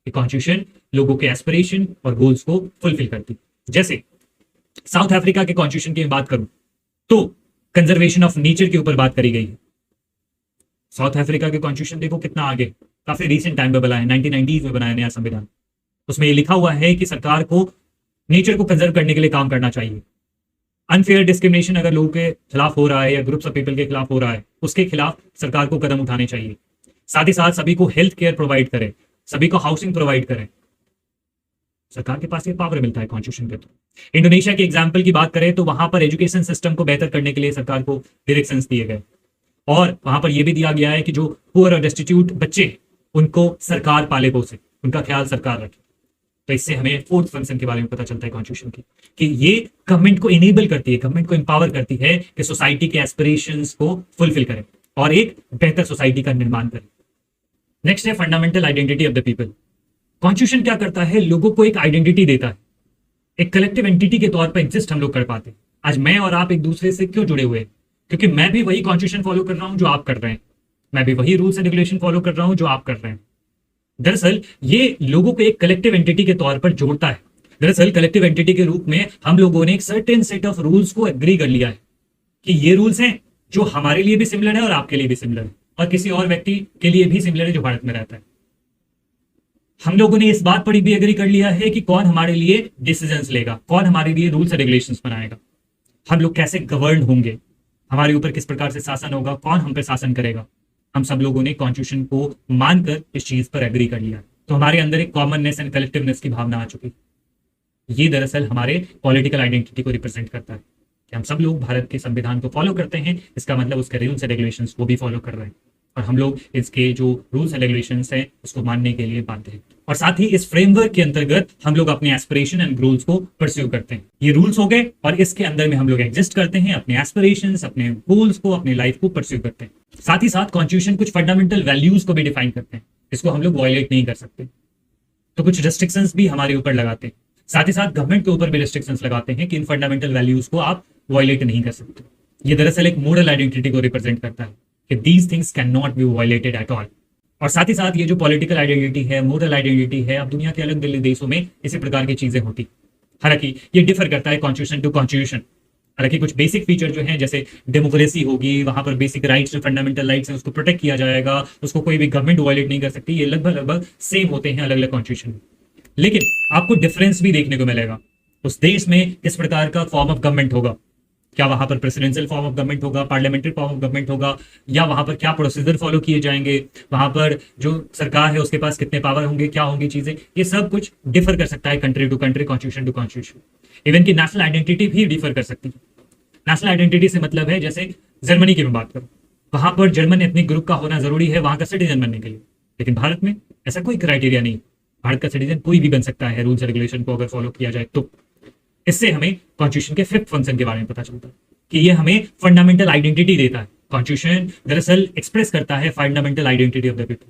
कि कॉन्स्टिट्यूशन लोगों के एस्पिरेशन और गोल्स को फुलफिल करती। जैसे साउथ अफ्रीका के कॉन्स्टिट्यूशन की बात करूं तो कंजर्वेशन ऑफ नेचर के ऊपर बात करी गई है। साउथ अफ्रीका के कॉन्स्टिट्यूशन देखो कितना आगे, काफी रीसेंट टाइम पे बना है, 1990s में बनाया नया संविधान। उसमें ये लिखा हुआ है कि सरकार को नेचर को कंजर्व करने के लिए काम करना चाहिए। अनफेयर डिस्क्रिमिनेशन अगर लोगों के खिलाफ हो रहा है या ग्रुप्स ऑफ पीपल के खिलाफ हो रहा है, उसके खिलाफ सरकार को कदम उठाने चाहिए। साथ ही साथ सभी को हेल्थ केयर प्रोवाइड करें, सभी को हाउसिंग प्रोवाइड करें। सरकार के पास ये पावर मिलता है कॉन्स्टिट्यूशन के थ्रू। इंडोनेशिया के एग्जाम्पल की बात करें तो वहां पर एजुकेशन सिस्टम को बेहतर करने के लिए सरकार को डायरेक्शंस दिए गए, और वहां पर यह भी दिया गया है कि जो पुअर और डेस्टिट्यूट बच्चे उनको सरकार पाले पोसे, उनका ख्याल सरकार रखे। तो इससे हमें 4th फंक्शन के बारे में पता चलता है कॉन्स्टिट्यूशन की, कि ये गवर्नमेंट को इनेबल करती है, गवर्नमेंट को एम्पावर करती है कि सोसाइटी के एस्पिरेशंस को फुलफिल करें और एक बेहतर सोसाइटी का निर्माण करें। नेक्स्ट है fundamental identity of the people. Constitution क्या करता है, लोगों को एक आइडेंटिटी देता है, एक कलेक्टिव एंटिटी के तौर पर एग्जिस्ट हम लोग कर पाते हैं। आज मैं और आप एक दूसरे से क्यों जुड़े हुए हैं? क्योंकि मैं भी वही कॉन्स्टिट्यूशन फॉलो कर रहा हूं जो आप कर रहे हैं, मैं भी वही रूल्स एंड रेगुलेशन फॉलो कर रहा हूं जो आप कर रहे हैं। दरअसल ये लोगों को एक कलेक्टिव एंटिटी के तौर पर जोड़ता है। दरअसल कलेक्टिव एंटिटी के रूप में हम लोगों ने एक सर्टेन सेट ऑफ रूल्स को एग्री कर लिया है कि ये रूल्स हैं जो हमारे लिए भी सिमिलर है और आपके लिए भी सिमिलर है और किसी और व्यक्ति के लिए भी सिमिलर है जो भारत में रहता है। हम लोगों ने इस बात पर भी एग्री कर लिया है कि कौन हमारे लिए डिसीजंस लेगा, कौन हमारे लिए रूल्स एंड रेगुलेशंस बनाएगा, हम लोग कैसे गवर्न होंगे, हमारे ऊपर किस प्रकार से शासन होगा, कौन हम पे शासन करेगा। हम सब लोगों ने कॉन्स्टिट्यूशन को मानकर इस चीज पर एग्री कर लिया, तो हमारे अंदर एक कॉमननेस एंड कलेक्टिवनेस की भावना आ चुकी। ये दरअसल हमारे पॉलिटिकल आइडेंटिटी को रिप्रेजेंट करता है कि हम सब लोग भारत के संविधान को फॉलो करते हैं। इसका मतलब उसके रूल्स एंड रेगुलेशंस को भी फॉलो कर रहे हैं और हम लोग इसके जो रूल्स एंड रेगुलेशंस हैं उसको मानने के लिए बाध्य हैं। और साथ ही इस फ्रेमवर्क के अंतर्गत हम लोग अपने एस्पिरेशन एंड गोल्स को परस्यू करते हैं। ये रूल्स हो गए और इसके अंदर में हम लोग एग्जिस्ट करते हैं, अपने एस्पिरेशंस, अपने गोल्स को, अपनी लाइफ को परस्यू करते हैं। साथ ही साथ कॉन्स्टिट्यूशन कुछ फंडामेंटल वैल्यूज को भी डिफाइन करते हैं, इसको हम लोग वायलेट नहीं कर सकते, तो कुछ रेस्ट्रिक्शंस भी हमारे ऊपर लगाते हैं। साथ ही साथ गवर्नमेंट के ऊपर भी रेस्ट्रिक्शंस लगाते हैं कि इन फंडामेंटल वैल्यूज को आप वायलेट नहीं कर सकते। ये दरअसल एक मोरल आइडेंटिटी को रिप्रेजेंट करता है कि these things can not be violated at all. और साथ ही साथ ये जो पॉलिटिकल आइडेंटिटी है, मोरल आइडेंटिटी है, अब दुनिया के अलग अलग देशों में इसी प्रकार की चीजें होती। हालांकि ये डिफर करता है कॉन्स्टिट्यूशन टू कॉन्स्टिट्यूशन। हालांकि कुछ बेसिक फीचर जो हैं, जैसे डेमोक्रेसी होगी, वहां पर बेसिक राइट्स जो फंडामेंटल राइट्स हैं उसको प्रोटेक्ट किया जाएगा, उसको कोई भी गवर्नमेंट वायलेट नहीं कर सकती। ये लगभग सेम होते हैं अलग अलग कॉन्स्टिट्यूशन में। लेकिन आपको डिफरेंस भी देखने को मिलेगा, उस देश में किस प्रकार का फॉर्म ऑफ गवर्नमेंट होगा। क्या वहां पर प्रेसिडेंशियल फॉर्म ऑफ गवर्नमेंट होगा, पार्लियामेंट्री फॉर्म ऑफ गवर्नमेंट होगा, या वहां पर क्या प्रोसीजर फॉलो किए जाएंगे, वहां पर जो सरकार है उसके पास कितने पावर होंगे, क्या होंगी चीजें, ये सब कुछ डिफर कर सकता है country to country, constitution to constitution. Even की नेशनल आइडेंटिटी भी डिफर कर सकती है। नेशनल आइडेंटिटी से मतलब है, जैसे जर्मनी की मैं बात करूं, वहां पर जर्मन एथनिक ग्रुप का होना जरूरी है वहां का सिटीजन बनने के लिए, लेकिन भारत में ऐसा कोई क्राइटेरिया नहीं। भारत का सिटीजन कोई भी बन सकता है रूल्स रेगुलेशन को अगर फॉलो किया जाए तो। इससे हमें कॉन्स्टिट्यूशन के फिफ्थ फंक्शन के बारे में पता चलता है कि ये हमें फंडामेंटल आइडेंटिटी देता है। कॉन्स्टिट्यूशन दरअसल एक्सप्रेस करता है fundamental identity of the people.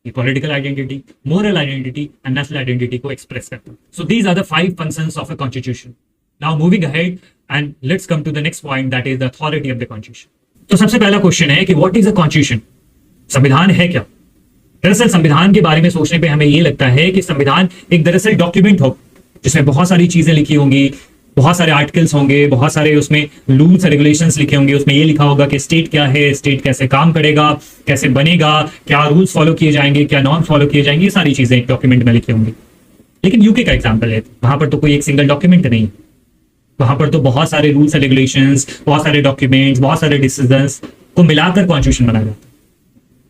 ये political identity, moral identity and national identity को एक्सप्रेस करता है। So these are the 5 functions of a constitution. Now moving ahead and let's come to the next point, that is the authority of the constitution. तो सबसे पहला question है कि what is a constitution? संविधान है क्या? दरअसल संविधान के बारे में सोचने पे हमें ये लगता है कि संविधान एक दरअसल डॉक्यूमेंट हो जिसमें बहुत सारी चीजें लिखी होंगी, बहुत सारे आर्टिकल्स होंगे, बहुत सारे उसमें रूल्स रेगुलेशंस लिखे होंगे। उसमें ये लिखा होगा कि स्टेट क्या है, स्टेट कैसे काम करेगा, कैसे बनेगा, क्या रूल्स फॉलो किए जाएंगे, क्या नॉर्म्स फॉलो किए जाएंगे, ये सारी चीजें एक डॉक्यूमेंट में लिखी होंगी। लेकिन यूके का एग्जाम्पल है, वहां पर तो कोई एक सिंगल डॉक्यूमेंट नहीं, वहां पर तो बहुत सारे रूल्स एंड रेगुलेशंस, बहुत सारे डॉक्यूमेंट्स, बहुत सारे डिसीजंस को मिलाकर कॉन्स्टिट्यूशन बनाया जाता है।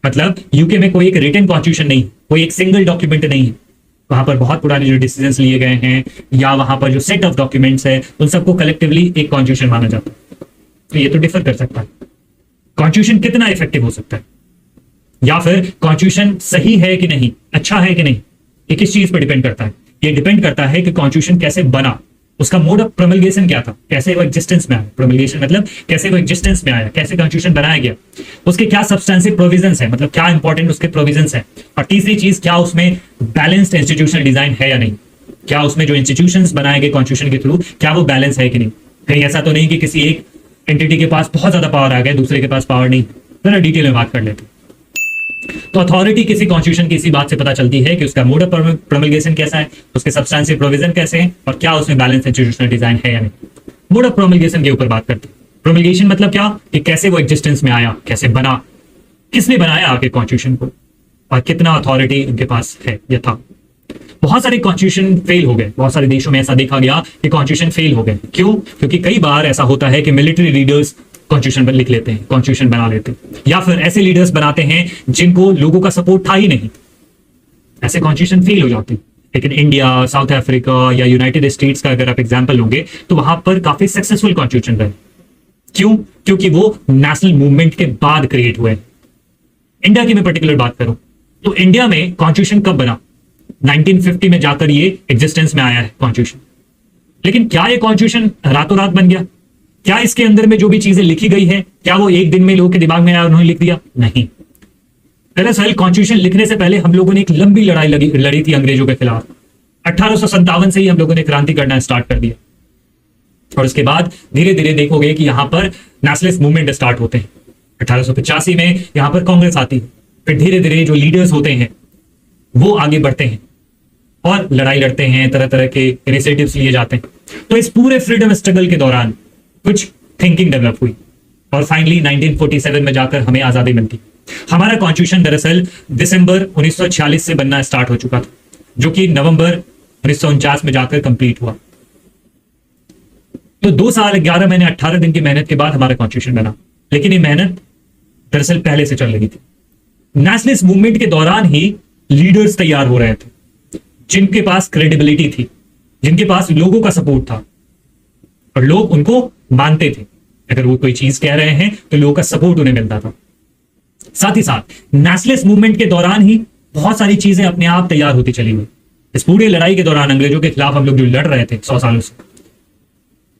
मतलब यूके में कोई एक रिटन कॉन्स्टिट्यूशन नहीं, कोई एक सिंगल डॉक्यूमेंट नहीं है। वहां पर बहुत पुराने जो डिसीजंस लिए गए हैं या वहां पर जो सेट ऑफ डॉक्यूमेंट्स है उन सबको कलेक्टिवली एक कॉन्स्टिट्यूशन माना जाता है। तो ये तो डिफर कर सकता है। कॉन्स्टिट्यूशन कितना इफेक्टिव हो सकता है, या फिर कॉन्स्टिट्यूशन सही है कि नहीं, अच्छा है कि नहीं, ये किस चीज पर डिपेंड करता है? ये डिपेंड करता है कि कॉन्स्टिट्यूशन कैसे बना, उसका मोड ऑफ प्रोमलगेशन क्या था, कैसे वो एग्जिस्टेंस में आया। प्रोमलगेशन मतलब कैसे वो एग्जिस्टेंस में आया, कैसे कॉन्स्टिट्यूशन बनाया गया, उसके क्या सब्सटेंसिव प्रोविजंस है, मतलब क्या इंपॉर्टेंट उसके प्रोविजंस है। और तीसरी चीज, क्या उसमें बैलेंस्ड इंस्टीट्यूशनल डिजाइन है या नहीं, क्या उसमें जो इंस्टीट्यूशंस बनाए गए कॉन्स्टिट्यूशन के थ्रू क्या वो बैलेंस है कि नहीं। कहीं ऐसा तो नहीं कि किसी एक एंटिटी के पास बहुत ज्यादा पावर आ गया, दूसरे के पास पावर नहीं। जरा डिटेल में बात कर लेते। तो अथॉरिटी किसी कॉन्स्टिट्यूशन की इसी बात से पता चलती है कि उसका मोड ऑफ प्रोमलगेशन कैसा है, उसके सब्सटेंसिव प्रोविजन कैसे हैं और क्या उसमें बैलेंस इंस्टीट्यूशनल डिजाइन है या नहीं। मोड ऑफ प्रोमलगेशन के ऊपर बात करते हैं। प्रोमलगेशन मतलब क्या, कि कैसे वो एग्जिस्टेंस में आया, कैसे बना, किसने बनाया आगे कॉन्स्टिट्यूशन को और कितना अथॉरिटी उनके पास है या था। बहुत सारे कॉन्स्टिट्यूशन फेल हो गए, बहुत सारे देशों में ऐसा देखा गया कि कॉन्स्टिट्यूशन फेल हो गए। क्यों? क्योंकि कई बार ऐसा होता है कि मिलिट्री लीडर्स कॉन्स्टिट्यूशन लिख लेते हैं, कॉन्स्टिट्यूशन बना लेते हैं, या फिर ऐसे लीडर्स बनाते हैं जिनको लोगों का सपोर्ट था ही नहीं, ऐसे कॉन्स्टिट्यूशन फेल हो जाते हैं। लेकिन इंडिया, साउथ अफ्रीका या यूनाइटेड स्टेट्स का अगर आप एग्जांपल लोगे तो वहां पर काफी सक्सेसफुल कॉन्स्टिट्यूशन रहे। क्यों? क्योंकि वो नेशनल मूवमेंट के बाद क्रिएट हुए। इंडिया की मैं पर्टिकुलर बात करूं तो इंडिया में कॉन्स्टिट्यूशन कब बना? 1950 में जाकर ये एग्जिस्टेंस में आया है कॉन्स्टिट्यूशन। लेकिन क्या ये कॉन्स्टिट्यूशन रातों रात बन गया? क्या इसके अंदर में जो भी चीजें लिखी गई है क्या वो एक दिन में लोगों के दिमाग में आया उन्होंने लिख दिया? नहीं। दरअसल कॉन्स्टिट्यूशन लिखने से पहले हम लोगों ने एक लंबी लड़ाई लड़ी थी अंग्रेजों के खिलाफ। 1857 से ही हम लोगों ने क्रांति करना स्टार्ट कर दिया, और उसके बाद धीरे धीरे देखोगे कि यहां पर नेशनलिस्ट मूवमेंट स्टार्ट होते हैं। 1885 में यहां पर कांग्रेस आती है, फिर धीरे धीरे जो लीडर्स होते हैं वो आगे बढ़ते हैं और लड़ाई लड़ते हैं, तरह तरह के इनिशिएटिव्स लिए जाते हैं। तो इस पूरे फ्रीडम स्ट्रगल के दौरान कुछ थिंकिंग डेवलप हुई और फाइनली 1947 में जाकर हमें आजादी मिलती। हमारा कॉन्स्टिट्यूशन दरअसल दिसंबर 1946 से बनना स्टार्ट हो चुका था, जो कि नवंबर 1949 में जाकर कंप्लीट हुआ। तो 2 साल 11 महीने 18 दिन की मेहनत के बाद हमारा कॉन्स्टिट्यूशन बना, लेकिन ये मेहनत दरअसल पहले से चल रही थी। नेशनलिस्ट मूवमेंट के दौरान ही लीडर्स तैयार हो रहे थे, जिनके पास क्रेडिबिलिटी थी, जिनके पास लोगों का सपोर्ट था और लोग उनको मानते थे। अगर वो कोई चीज कह रहे हैं तो लोगों का सपोर्ट उन्हें मिलता था। साथ ही साथ नेशनलिस्ट मूवमेंट के दौरान ही बहुत सारी चीजें अपने आप तैयार होती चली गई। इस पूरी लड़ाई के दौरान अंग्रेजों के खिलाफ हम लोग जो लड़ रहे थे 100 सालों से,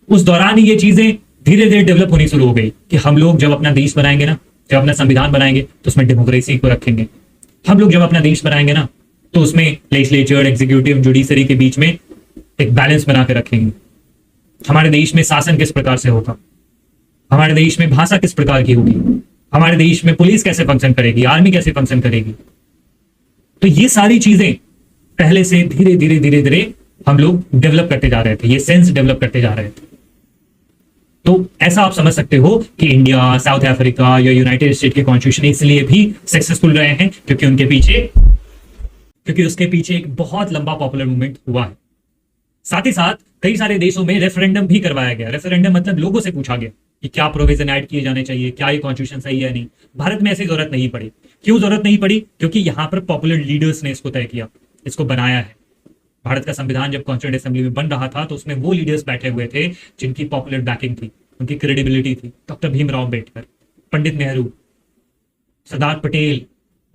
उस दौरान ही ये चीजें धीरे धीरे डेवलप होनी शुरू हो गई कि हम लोग जब अपना देश बनाएंगे ना, जब अपना संविधान बनाएंगे तो उसमें डेमोक्रेसी को रखेंगे। हम लोग जब अपना देश बनाएंगे ना तो उसमें लेजिस्लेचर, एग्जीक्यूटिव, जुडिशरी के बीच में एक बैलेंस बना के रखेंगे। हमारे देश में शासन किस प्रकार से होगा, हमारे देश में भाषा किस प्रकार की होगी, हमारे देश में पुलिस कैसे फंक्शन करेगी, आर्मी कैसे फंक्शन करेगी। तो ये सारी चीजें पहले से धीरे धीरे धीरे धीरे हम लोग डेवलप करते जा रहे थे, ये सेंस डेवलप करते जा रहे थे। तो ऐसा आप समझ सकते हो कि इंडिया, साउथ अफ्रीका या यूनाइटेड स्टेट के कॉन्स्टिट्यूशन इसलिए भी सक्सेसफुल रहे हैं क्योंकि उसके पीछे एक बहुत लंबा पॉपुलर मूवमेंट हुआ है। साथ ही साथ कई सारे देशों में रेफरेंडम भी करवाया गया। रेफरेंडम मतलब लोगों से पूछा गया कि क्या प्रोविजन ऐड किए जाने चाहिए, क्या ये कॉन्स्टिट्यूशन सही है नहीं। भारत में ऐसी जरूरत नहीं पड़ी। क्यों जरूरत नहीं पड़ी? क्योंकि यहां पर पॉपुलर लीडर्स ने इसको तय किया, इसको बनाया है। भारत का संविधान जब कॉन्स्टिट्यूएंट असेंबली में बन रहा था तो उसमें वो लीडर्स बैठे हुए थे जिनकी पॉपुलर बैकिंग थी, उनकी क्रेडिबिलिटी थी। डॉक्टर भीमराव अंबेडकर, पंडित नेहरू, सरदार पटेल,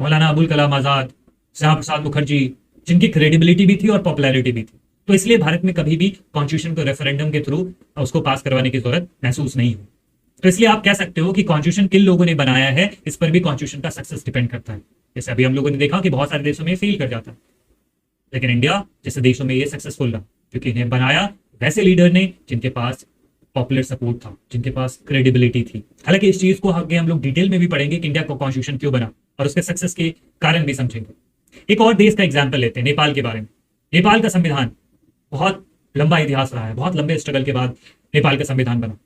मौलाना अबुल कलाम आजाद, श्यामा प्रसाद मुखर्जी, जिनकी क्रेडिबिलिटी भी थी और पॉपुलैरिटी भी थी। तो इसलिए भारत में कभी भी कॉन्स्टिट्यूशन को रेफरेंडम के थ्रू उसको पास करवाने की जरूरत महसूस नहीं हुई। तो इसलिए आप कह सकते हो कि कॉन्स्टिट्यूशन किन लोगों ने बनाया है इस पर भी कॉन्स्टिट्यूशन का सक्सेस डिपेंड करता है। जैसे अभी हम लोगों ने देखा कि बहुत सारे देशों में फेल कर जाता है, लेकिन इंडिया जैसे देशों में ये सक्सेसफुल रहा क्योंकि इन्हें बनाया वैसे लीडर ने जिनके पास पॉपुलर सपोर्ट था, जिनके पास क्रेडिबिलिटी थी। हालांकि इस चीज को आगे हम लोग डिटेल में भी पढ़ेंगे कि इंडिया का कॉन्स्टिट्यूशन क्यों बना और उसके सक्सेस के कारण भी समझेंगे। एक और देश का एग्जाम्पल लेते हैं, नेपाल के बारे में। नेपाल का संविधान बहुत लंबा इतिहास रहा है, बहुत लंबे स्ट्रगल के बाद नेपाल का संविधान बना।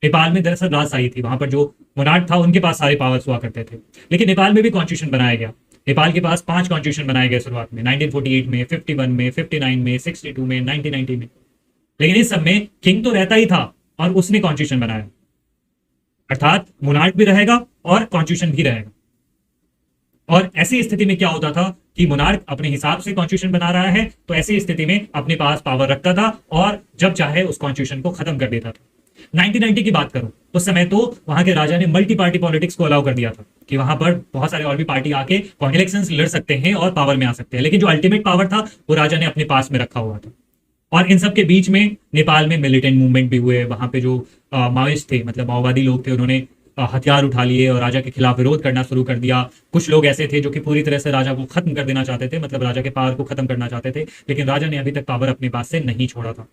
नेपाल में दरअसल राजशाही थी, वहां पर जो मोनार्क था उनके पास सारे पावर्स हुआ करते थे। लेकिन नेपाल में भी कॉन्स्टिट्यूशन बनाया गया। नेपाल के पास 5 कॉन्स्टिट्यूशन बनाए गए शुरुआत में, 1948 में, 51 में, 59 में, 62 में, 1990 में। लेकिन इस सब में किंग तो रहता ही था और उसने कॉन्स्टिट्यूशन बनाया, अर्थात मोनार्क भी रहेगा और कॉन्स्टिट्यूशन भी रहेगा। और ऐसी स्थिति में क्या होता था कि मोनार्क अपने हिसाब से कॉन्स्टिट्यूशन बना रहा है, तो ऐसी स्थिति में अपने पास पावर रखता था और जब चाहे उस कॉन्स्टिट्यूशन को खत्म कर देता था। 1990 की बात करूं, उस समय तो वहां के राजा ने मल्टी पार्टी पॉलिटिक्स को अलाउ कर दिया था कि वहां पर बहुत सारे और भी पार्टी आके इलेक्शंस लड़ सकते हैं और पावर में आ सकते हैं। लेकिन जो अल्टीमेट पावर था वो राजा ने अपने पास में रखा हुआ था। और इन सब के बीच में नेपाल में मिलिटेंट मूवमेंट भी हुए। वहां पे जो माओइस्ट थे, मतलब माओवादी लोग थे, उन्होंने हथियार उठा लिए और राजा के खिलाफ विरोध करना शुरू कर दिया। कुछ लोग ऐसे थे जो कि पूरी तरह से राजा को खत्म कर देना चाहते थे, मतलब राजा के पावर को खत्म करना चाहते थे, लेकिन राजा ने अभी तक पावर अपने पास से नहीं छोड़ा था।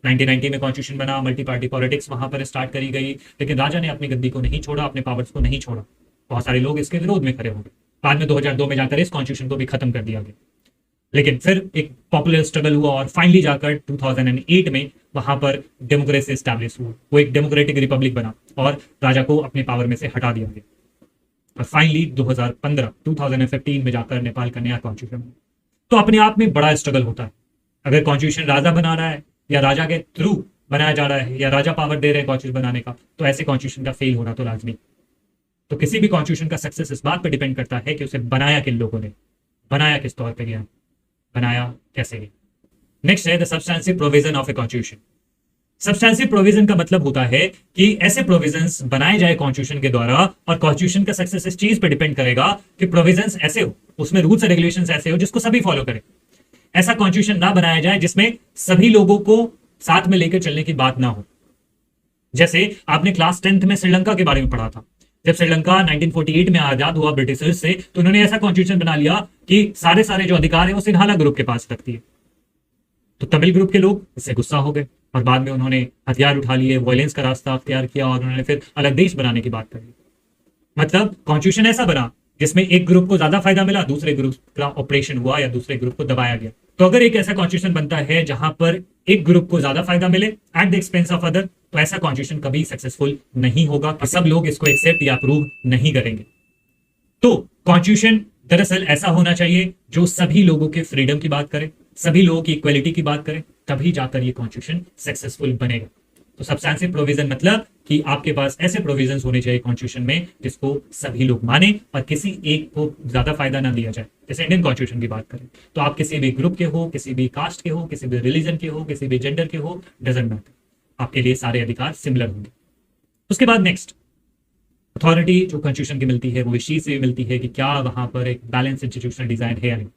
1990 में कॉन्स्टिट्यूशन बना, मल्टी पार्टी पॉलिटिक्स वहां पर स्टार्ट करी गई, लेकिन राजा ने अपनी गद्दी को नहीं छोड़ा, अपने पावर्स को नहीं छोड़ा। बहुत सारे लोग इसके विरोध में खड़े हो गए। बाद में 2002 में जाकर इस कॉन्स्टिट्यूशन को भी खत्म कर दिया गया। लेकिन फिर एक पॉपुलर स्ट्रगल हुआ और फाइनली जाकर 2008 में वहां पर डेमोक्रेसी एस्टैब्लिश हुआ। वो एक डेमोक्रेटिक रिपब्लिक बना और राजा को अपने पावर में से हटा दिया गया। और फाइनली 2015 में जाकर नेपाल का नया कॉन्स्टिट्यूशन। तो अपने आप में बड़ा स्ट्रगल होता है। अगर कॉन्स्टिट्यूशन राजा बना रहा है या राजा के थ्रू बनाया जा रहा है या राजा पावर दे रहे हैं कॉन्स्टिट्यूशन बनाने का, तो ऐसे कॉन्स्टिट्यूशन का फेल होना तो लाजमी। तो किसी भी कॉन्स्टिट्यूशन का सक्सेस इस बात पर डिपेंड करता है कि उसे बनाया किन लोगों ने, बनाया किस तौर पर गया, बनाया कैसे गया। नेक्स्ट है the substantive provision of a constitution. Substantive provision का मतलब होता है कि ऐसे प्रोविजंस बनाए जाए कॉन्स्टिट्यूशन के द्वारा, और कॉन्स्टिट्यूशन का सक्सेस इस चीज पर डिपेंड करेगा कि प्रोविजंस ऐसे हो, उसमें रूल्स एंड रेगुलेशंस ऐसे हो जिसको सभी फॉलो करें। ऐसा कॉन्स्टिट्यूशन ना बनाया जाए जिसमें सभी लोगों को साथ में लेकर चलने की बात ना हो। जैसे आपने क्लास 10th में श्रीलंका के बारे में पढ़ा था। जब श्रीलंका 1948 में आजाद हुआ ब्रिटिशर्स से, तो उन्होंने ऐसा कॉन्स्टिट्यूशन बना लिया कि सारे सारे जो अधिकार है वो सिन्हाला ग्रुप के पास रखती है। तो तमिल ग्रुप के लोग इससे गुस्सा हो गए और बाद में उन्होंने हथियार उठा लिए, वायलेंस का रास्ता अख्तियार किया और उन्होंने फिर अलग देश बनाने की बात करी। मतलब कॉन्स्टिट्यूशन ऐसा बना जिसमें एक ग्रुप को ज्यादा फायदा मिला, दूसरे ग्रुप का ऑपरेशन हुआ या दूसरे ग्रुप को दबाया गया। तो अगर एक ऐसा कॉन्स्टिट्यूशन बनता है जहां पर एक ग्रुप को ज्यादा फायदा मिले at the expense of other, तो ऐसा कॉन्स्टिट्यूशन कभी सक्सेसफुल नहीं होगा कि सब लोग इसको एक्सेप्ट या अप्रूव नहीं करेंगे। तो कॉन्स्टिट्यूशन दरअसल ऐसा होना चाहिए जो सभी लोगों के फ्रीडम की बात करे, सभी लोगों की इक्वलिटी की बात करे, तभी जाकर ये कॉन्स्टिट्यूशन सक्सेसफुल बनेगा। तो सब्सटेंशियल प्रोविजन मतलब कि आपके पास ऐसे प्रोविजंस होने चाहिए कॉन्स्टिट्यूशन में जिसको सभी लोग माने और किसी एक को ज्यादा फायदा ना दिया जाए। जैसे इंडियन कॉन्स्टिट्यूशन की बात करें तो आप किसी भी ग्रुप के हो, किसी भी कास्ट के हो, किसी भी रिलीजन के हो, किसी भी जेंडर के हो, डजंट मैटर, आपके लिए सारे अधिकार सिमिलर होंगे। उसके बाद नेक्स्ट अथॉरिटी जो कॉन्स्टिट्यूशन की मिलती है वो इस चीज से मिलती है कि क्या वहां पर एक बैलेंस इंस्टीट्यूशनल डिजाइन है या नहीं।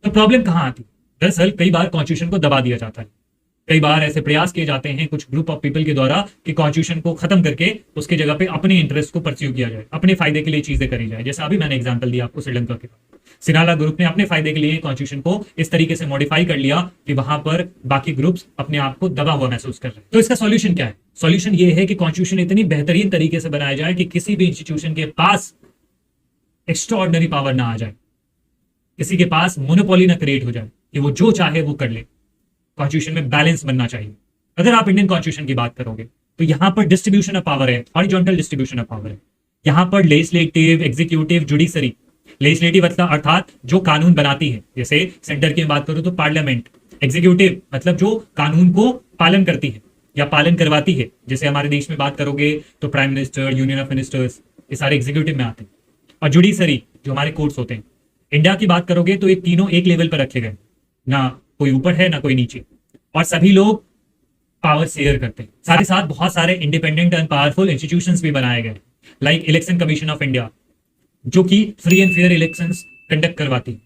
तो प्रॉब्लम कहां आती है? दरअसल कई बार कॉन्स्टिट्यूशन को दबा दिया जाता है, कई बार ऐसे प्रयास किए जाते हैं कुछ ग्रुप ऑफ पीपल के द्वारा कि कॉन्स्टिट्यूशन को खत्म करके उसके जगह पे अपने इंटरेस्ट को परस्यू किया जाए, अपने फायदे के लिए चीजें करी जाए। जैसा अभी मैंने एग्जांपल दिया आपको श्रीलंका के, सिन्हाला ग्रुप ने अपने फायदे के लिए कॉन्स्टिट्यूशन को इस तरीके से मॉडिफाई कर लिया कि वहां पर बाकी ग्रुप्स अपने आप को दबा हुआ महसूस कर रहे हैं। तो इसका सॉल्यूशन क्या है? सॉल्यूशन ये है कि कॉन्स्टिट्यूशन इतनी बेहतरीन तरीके से बनाया जाए कि किसी भी इंस्टीट्यूशन के पास एक्स्ट्राऑर्डिनरी पावर ना आ जाए, किसी के पास मोनोपोली ना क्रिएट हो जाए कि वो जो चाहे वो कर ले। कॉन्स्टिट्यूशन में बैलेंस बनना चाहिए। अगर आप इंडियन कॉन्स्टिट्यूशन की बात करोगे तो यहां पर डिस्ट्रीब्यूशन ऑफ पावर है, हॉरिजॉन्टल डिस्ट्रीब्यूशन ऑफ पावर है। यहां पर लेजिस्लेटिव, एग्जीक्यूटिव, जुडिशरी, लेजिस्लेटिव मतलब अर्थात जो कानून बनाती है, जैसे सेंटर की बात करूं तो पार्लियामेंट, एग्जीक्यूटिव मतलब जो कानून को पालन करती है या पालन करवाती है, जैसे हमारे देश में बात करोगे तो prime minister, union of ministers, ये सारे एग्जीक्यूटिव में आते हैं। और जुडिशरी जो हमारे कोर्ट्स होते हैं। इंडिया की बात करोगे तो ये तीनों एक लेवल पर रखे गए, ना कोई ऊपर है ना कोई नीचे, और सभी लोग पावर शेयर करते हैं। साथ ही साथ बहुत सारे इंडिपेंडेंट एंड पावरफुल इंस्टीट्यूशंस भी बनाए गए, like election commission of India जो कि free and fair elections conduct करवाती है,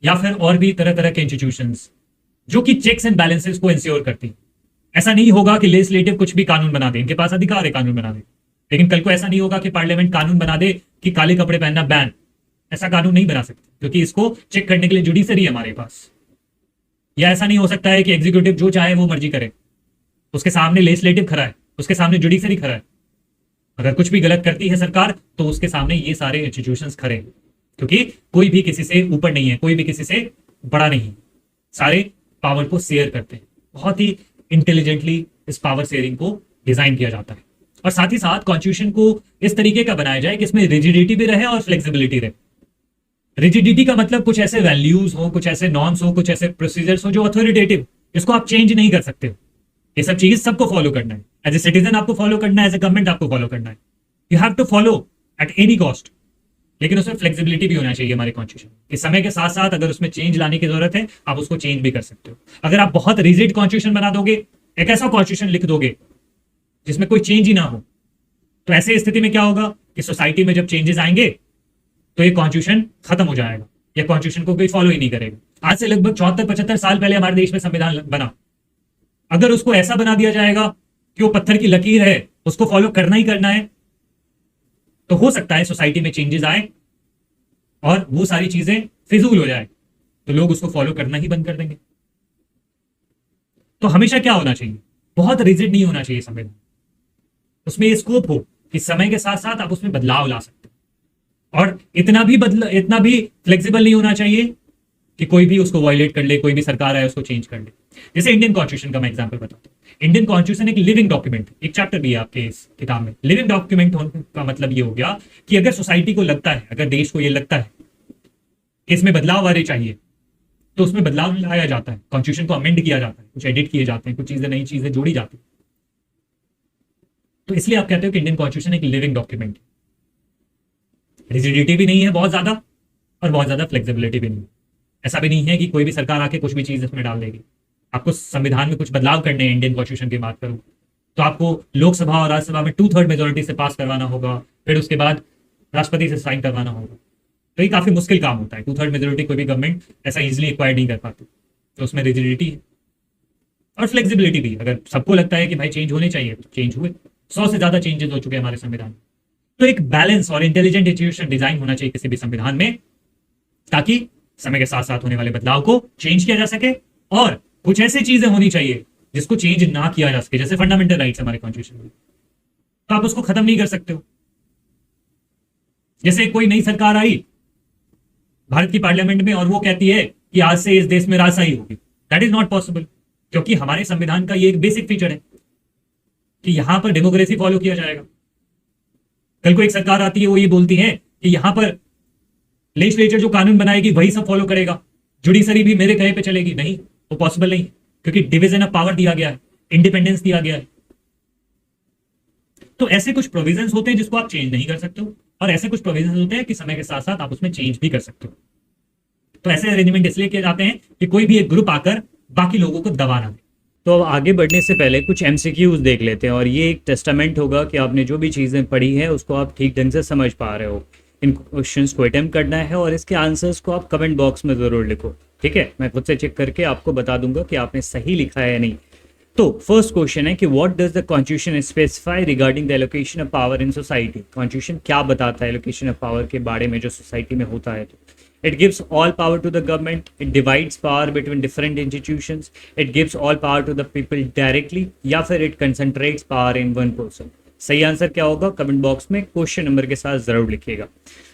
या फिर और भी तरह तरह के इंस्टीट्यूशंस जो कि चेक्स एंड बैलेंसेस को इंश्योर करती है। ऐसा नहीं होगा कि लेजिस्लेटिव कुछ भी कानून बना दे, इनके पास अधिकार है कानून बना दे, लेकिन कल को ऐसा नहीं होगा कि पार्लियामेंट कानून बना दे कि काले कपड़े पहनना बैन। ऐसा कानून नहीं बना सकते क्योंकि इसको चेक करने के लिए जुडिशरी है हमारे पास। या ऐसा नहीं हो सकता है कि एग्जीक्यूटिव जो चाहे वो मर्जी करे, उसके सामने लेजिस्लेटिव खड़ा है, उसके सामने जुडिशरी खड़ा है। अगर कुछ भी गलत करती है सरकार तो उसके सामने ये सारे इंस्टीट्यूशंस खड़े हैं, क्योंकि कोई भी किसी से ऊपर नहीं है, कोई भी किसी से बड़ा नहीं, सारे पावर को शेयर करते हैं। बहुत ही इंटेलिजेंटली इस पावर शेयरिंग को डिजाइन किया जाता है। और साथ ही साथ कॉन्स्टिट्यूशन को इस तरीके का बनाया जाए कि इसमें रिजिडिटी भी रहे और फ्लेक्सिबिलिटी रहे। रिजिडिटी का मतलब कुछ ऐसे वैल्यूज हो, कुछ ऐसे नॉर्म्स हो, कुछ ऐसे प्रोसीजर्स हो जो अथॉरिटेटिव, इसको आप चेंज नहीं कर सकते हो। ये सब चीज सबको फॉलो करना है, एज ए सिटीजन आपको फॉलो करना है, एज ए गवर्नमेंट आपको फॉलो करना है। You have to follow at any cost. लेकिन उसमें फ्लेक्सिबिलिटी भी होना चाहिए हमारे कॉन्स्टिट्यूशन कि समय के साथ साथ अगर उसमें चेंज लाने की जरूरत है आप उसको चेंज भी कर सकते हो। अगर आप बहुत रिजिड कॉन्स्टिट्यूशन बना दोगे, एक ऐसा कॉन्स्टिट्यूशन लिख दोगे जिसमें कोई चेंज ही ना हो, तो ऐसे स्थिति में क्या होगा कि सोसाइटी में जब चेंजेस आएंगे तो ये कॉन्स्टिट्यूशन खत्म हो जाएगा या कॉन्स्टिट्यूशन को कोई फॉलो ही नहीं करेगा। आज से लगभग 74-75 साल पहले हमारे देश में संविधान बना, अगर उसको ऐसा बना दिया जाएगा कि वो पत्थर की लकीर है, उसको फॉलो करना ही करना है, तो हो सकता है सोसाइटी में चेंजेस आए और वो सारी चीजें फिजूल हो जाए, तो लोग उसको फॉलो करना ही बंद कर देंगे। तो हमेशा क्या होना चाहिए, बहुत रिजिड नहीं होना चाहिए संविधान, उसमें ये स्कोप हो कि समय के साथ साथ आप उसमें बदलाव ला सकते हो। और इतना भी फ्लेक्सिबल नहीं होना चाहिए कि कोई भी उसको वायलेट कर ले, कोई भी सरकार आए उसको चेंज कर ले। जैसे इंडियन कॉन्स्टिट्यूशन का मैं एग्जांपल बताता हूँ। इंडियन कॉन्स्टिट्यूशन एक लिविंग डॉक्यूमेंट, एक चैप्टर भी है आपके इस किताब में। लिविंग डॉक्यूमेंट का मतलब ये हो गया कि अगर सोसाइटी को लगता है, अगर देश को ये लगता है कि इसमें बदलाव आने चाहिए, तो उसमें बदलाव लाया जाता है, कॉन्स्टिट्यूशन को अमेंड किया जाता है, कुछ एडिट किए जाते हैं, कुछ चीजें नई चीजें जोड़ी जाती है। तो इसलिए आप कहते हो कि इंडियन कॉन्स्टिट्यूशन एक लिविंग डॉक्यूमेंट है। रिजिडिटी भी नहीं है बहुत ज्यादा और बहुत ज्यादा फ्लेक्सिबिलिटी भी नहीं है। ऐसा भी नहीं है कि कोई भी सरकार आके कुछ भी चीज इसमें डाल देगी। आपको संविधान में कुछ बदलाव करने हैं, इंडियन कॉन्स्टिट्यूशन की बात करूं तो आपको लोकसभा और राज्यसभा में 2/3 मेजोरिटी से पास करवाना होगा, फिर उसके बाद राष्ट्रपति से साइन करवाना होगा। तो ये काफी मुश्किल काम होता है। 2/3 मेजोरिटी कोई भी गवर्नमेंट ऐसा इजिली एक्वायर नहीं कर पाती, तो उसमें रिजिडिटी है और फ्लेक्सिबिलिटी भी। अगर सबको लगता है कि भाई चेंज होने चाहिए तो चेंज हुए। 100 से ज्यादा चेंजेस हो चुके हैं हमारे संविधान में। तो एक बैलेंस और इंटेलिजेंट इंस्टीट्यूशन डिजाइन होना चाहिए किसी भी संविधान में, ताकि समय के साथ साथ होने वाले बदलाव को चेंज किया जा सके। और कुछ ऐसी चीजें होनी चाहिए जिसको चेंज ना किया जा सके, जैसे फंडामेंटल राइट्स हमारे कॉन्स्टिट्यूशन में, तो आप उसको खत्म नहीं कर सकते हो। जैसे कोई नई सरकार आई भारत की पार्लियामेंट में और वो कहती है कि आज से इस देश में राजशाही होगी, दैट इज नॉट पॉसिबल, क्योंकि हमारे संविधान का ये एक बेसिक फीचर है कि यहां पर डेमोक्रेसी फॉलो किया जाएगा। कल को एक सरकार आती है, वो ये बोलती है कि यहां पर लेजिस्लेचर जो कानून बनाएगी वही सब फॉलो करेगा, जुडिशरी भी मेरे कहे पे चलेगी, नहीं, वो पॉसिबल नहीं, क्योंकि डिवीजन ऑफ पावर दिया गया है, इंडिपेंडेंस दिया गया है। तो ऐसे कुछ प्रोविजंस होते हैं जिसको आप चेंज नहीं कर सकते हो, और ऐसे कुछ प्रोविजंस होते हैं कि समय के साथ साथ आप उसमें चेंज भी कर सकते हो। तो ऐसे अरेंजमेंट इसलिए किए जाते हैं कि कोई भी एक ग्रुप आकर बाकी लोगों को दबा ना दे। तो अब आगे बढ़ने से पहले कुछ एमसीक्यूज देख लेते हैं, और ये एक टेस्टामेंट होगा कि आपने जो भी चीज़ें पढ़ी हैं उसको आप ठीक ढंग से समझ पा रहे हो। इन क्वेश्चंस को अटेम्प्ट करना है और इसके आंसर्स को आप कमेंट बॉक्स में ज़रूर लिखो, ठीक है। मैं खुद से चेक करके आपको बता दूंगा कि आपने सही लिखा है या नहीं। तो फर्स्ट क्वेश्चन है कि what does the constitution specify regarding the allocation of power in society. Constitution क्या बताता है एलोकेशन ऑफ पावर के बारे में जो सोसाइटी में होता है। It gives all power to the government. It divides power between different institutions. It gives all power to the people directly. या फिर it concentrates power in one person. सही आंसर क्या होगा कमेंट बॉक्स में question number के साथ जरूर लिखिएगा।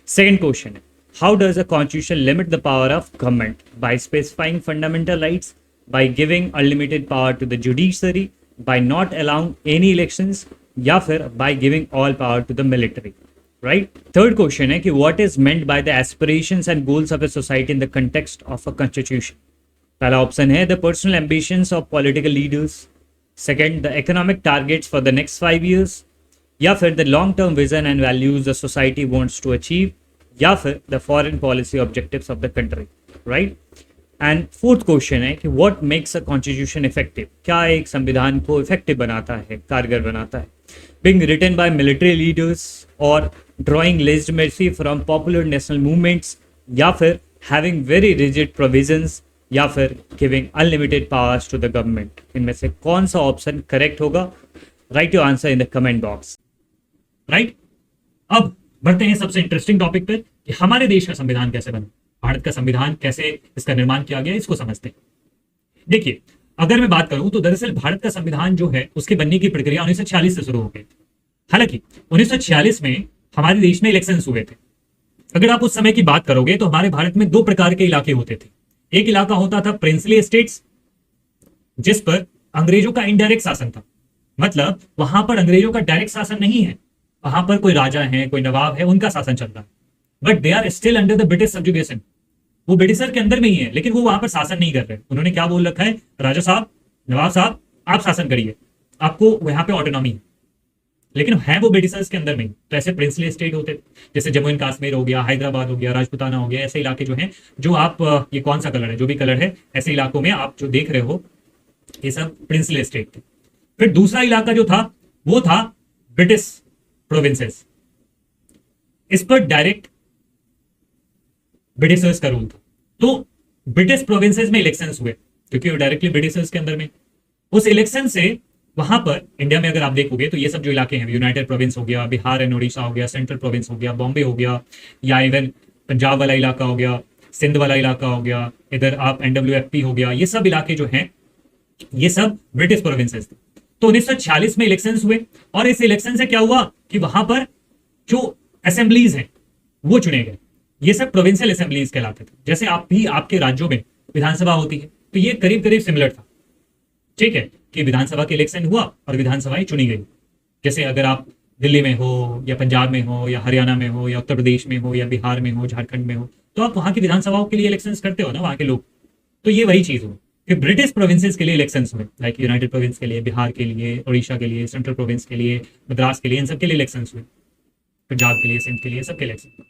सेकंड क्वेश्चन है, how does the constitution limit the power of government? By specifying fundamental rights, by giving unlimited power to the judiciary, by not allowing any elections, या फिर by giving all power to the military. Right? Third question है कि what is meant by the aspirations and goals of a society in the context of a constitution? पहला option है the personal ambitions of political leaders. Second, the economic targets for the next 5 years. या फिर the long term vision and values the society wants to achieve. या फिर the foreign policy objectives of the country. Right? And fourth question है कि what makes a constitution effective? क्या एक संविधान को इफेक्टिव बनाता है, कारगर बनाता है? Being written by military leaders or drawing legitimacy from popular national movements, या फिर having very rigid provisions, या फिर giving unlimited powers to the government. इनमें से कौन सा ऑप्शन करेक्ट होगा? Write your answer in the comment box. Right? अब बढ़ते हैं सबसे इंटरेस्टिंग टॉपिक पे कि हमारे देश का संविधान कैसे बना, भारत का संविधान कैसे इसका निर्माण किया गया, इसको समझते हैं। देखिए, अगर मैं बात करूं तो दरअसल भारत का संविधान जो है उसके बनने की प्रक्रिया 1946 से शुरू हो गई। हालांकि 1946 में हमारे देश में इलेक्शंस हुए थे। अगर आप उस समय की बात करोगे तो हमारे भारत में दो प्रकार के इलाके होते थे। एक इलाका होता था प्रिंसली स्टेट्स, जिस पर अंग्रेजों का इनडायरेक्ट शासन था, मतलब वहां पर अंग्रेजों का डायरेक्ट शासन नहीं है, वहां पर कोई राजा है, कोई नवाब है, उनका शासन चल रहा है, but they are still under the British subjugation. वो ब्रिटिशर के अंदर में ही है, लेकिन वो वहां पर शासन नहीं कर रहे। उन्होंने क्या बोल रखा है, राजा साहब, नवाब साहब, आप शासन करिए, आपको वहां पे ऑटोनॉमी है, लेकिन है वो ब्रिटिशर्स के अंदर में। तो ऐसे प्रिंसली स्टेट होते, जैसे जम्मू एंड कश्मीर हो गया, हैदराबाद हो गया, राजपुताना हो गया, ऐसे इलाके जो हैं, जो आप ये कौन सा कलर है, जो भी कलर है, ऐसे इलाकों में आप जो देख रहे हो, ये सब प्रिंसली स्टेट थे। फिर दूसरा इलाका जो था वो था ब्रिटिश प्रोविंसेस। इस पर डायरेक्ट ब्रिटिशर्स का रूल था। तो ब्रिटिश प्रोविंसेस में इलेक्शंस हुए क्योंकि वो डायरेक्टली ब्रिटिशर्स के अंदर में। उस इलेक्शन से वहां पर इंडिया में अगर आप देखोगे तो ये सब जो इलाके हैं, यूनाइटेड प्रोविंस हो गया, बिहार एंड उड़ीसा हो गया, सेंट्रल प्रोविंस हो गया, बॉम्बे हो गया, या इवन पंजाब वाला इलाका हो गया, सिंध वाला इलाका हो गया, इधर आप NWFP हो गया, ये सब इलाके जो हैं ये सब ब्रिटिश प्रोविंसेस थे। तो 1946 में इलेक्शंस हुए और इस इलेक्शन से क्या हुआ कि वहां पर जो असेंबलीज हैं वो चुने गए। ये सब प्रोविंशियल असेंबलीज कहलाते थे। जैसे आप भी आपके राज्यों में विधानसभा होती है, तो ये करीब करीब सिमिलर था, ठीक है, कि विधानसभा के इलेक्शन हुआ और विधानसभाएं चुनी गई। जैसे अगर आप दिल्ली में हो या पंजाब में हो या हरियाणा में हो या उत्तर प्रदेश में हो या बिहार में हो, झारखंड में हो, तो आप वहां की विधानसभाओं के लिए इलेक्शन करते हो ना, वहां के लोग। तो ये वही चीज हुई कि ब्रिटिश प्रोविंसेस के लिए इलेक्शंस हुए, लाइक यूनाइटेड प्रोविंस के लिए, बिहार के लिए, उड़ीसा के लिए, सेंट्रल प्रोविंस के लिए, मद्रास के लिए, इन सब के लिए इलेक्शंस हुए, पंजाब के लिए, सिंध के लिए, सबके इलेक्शन।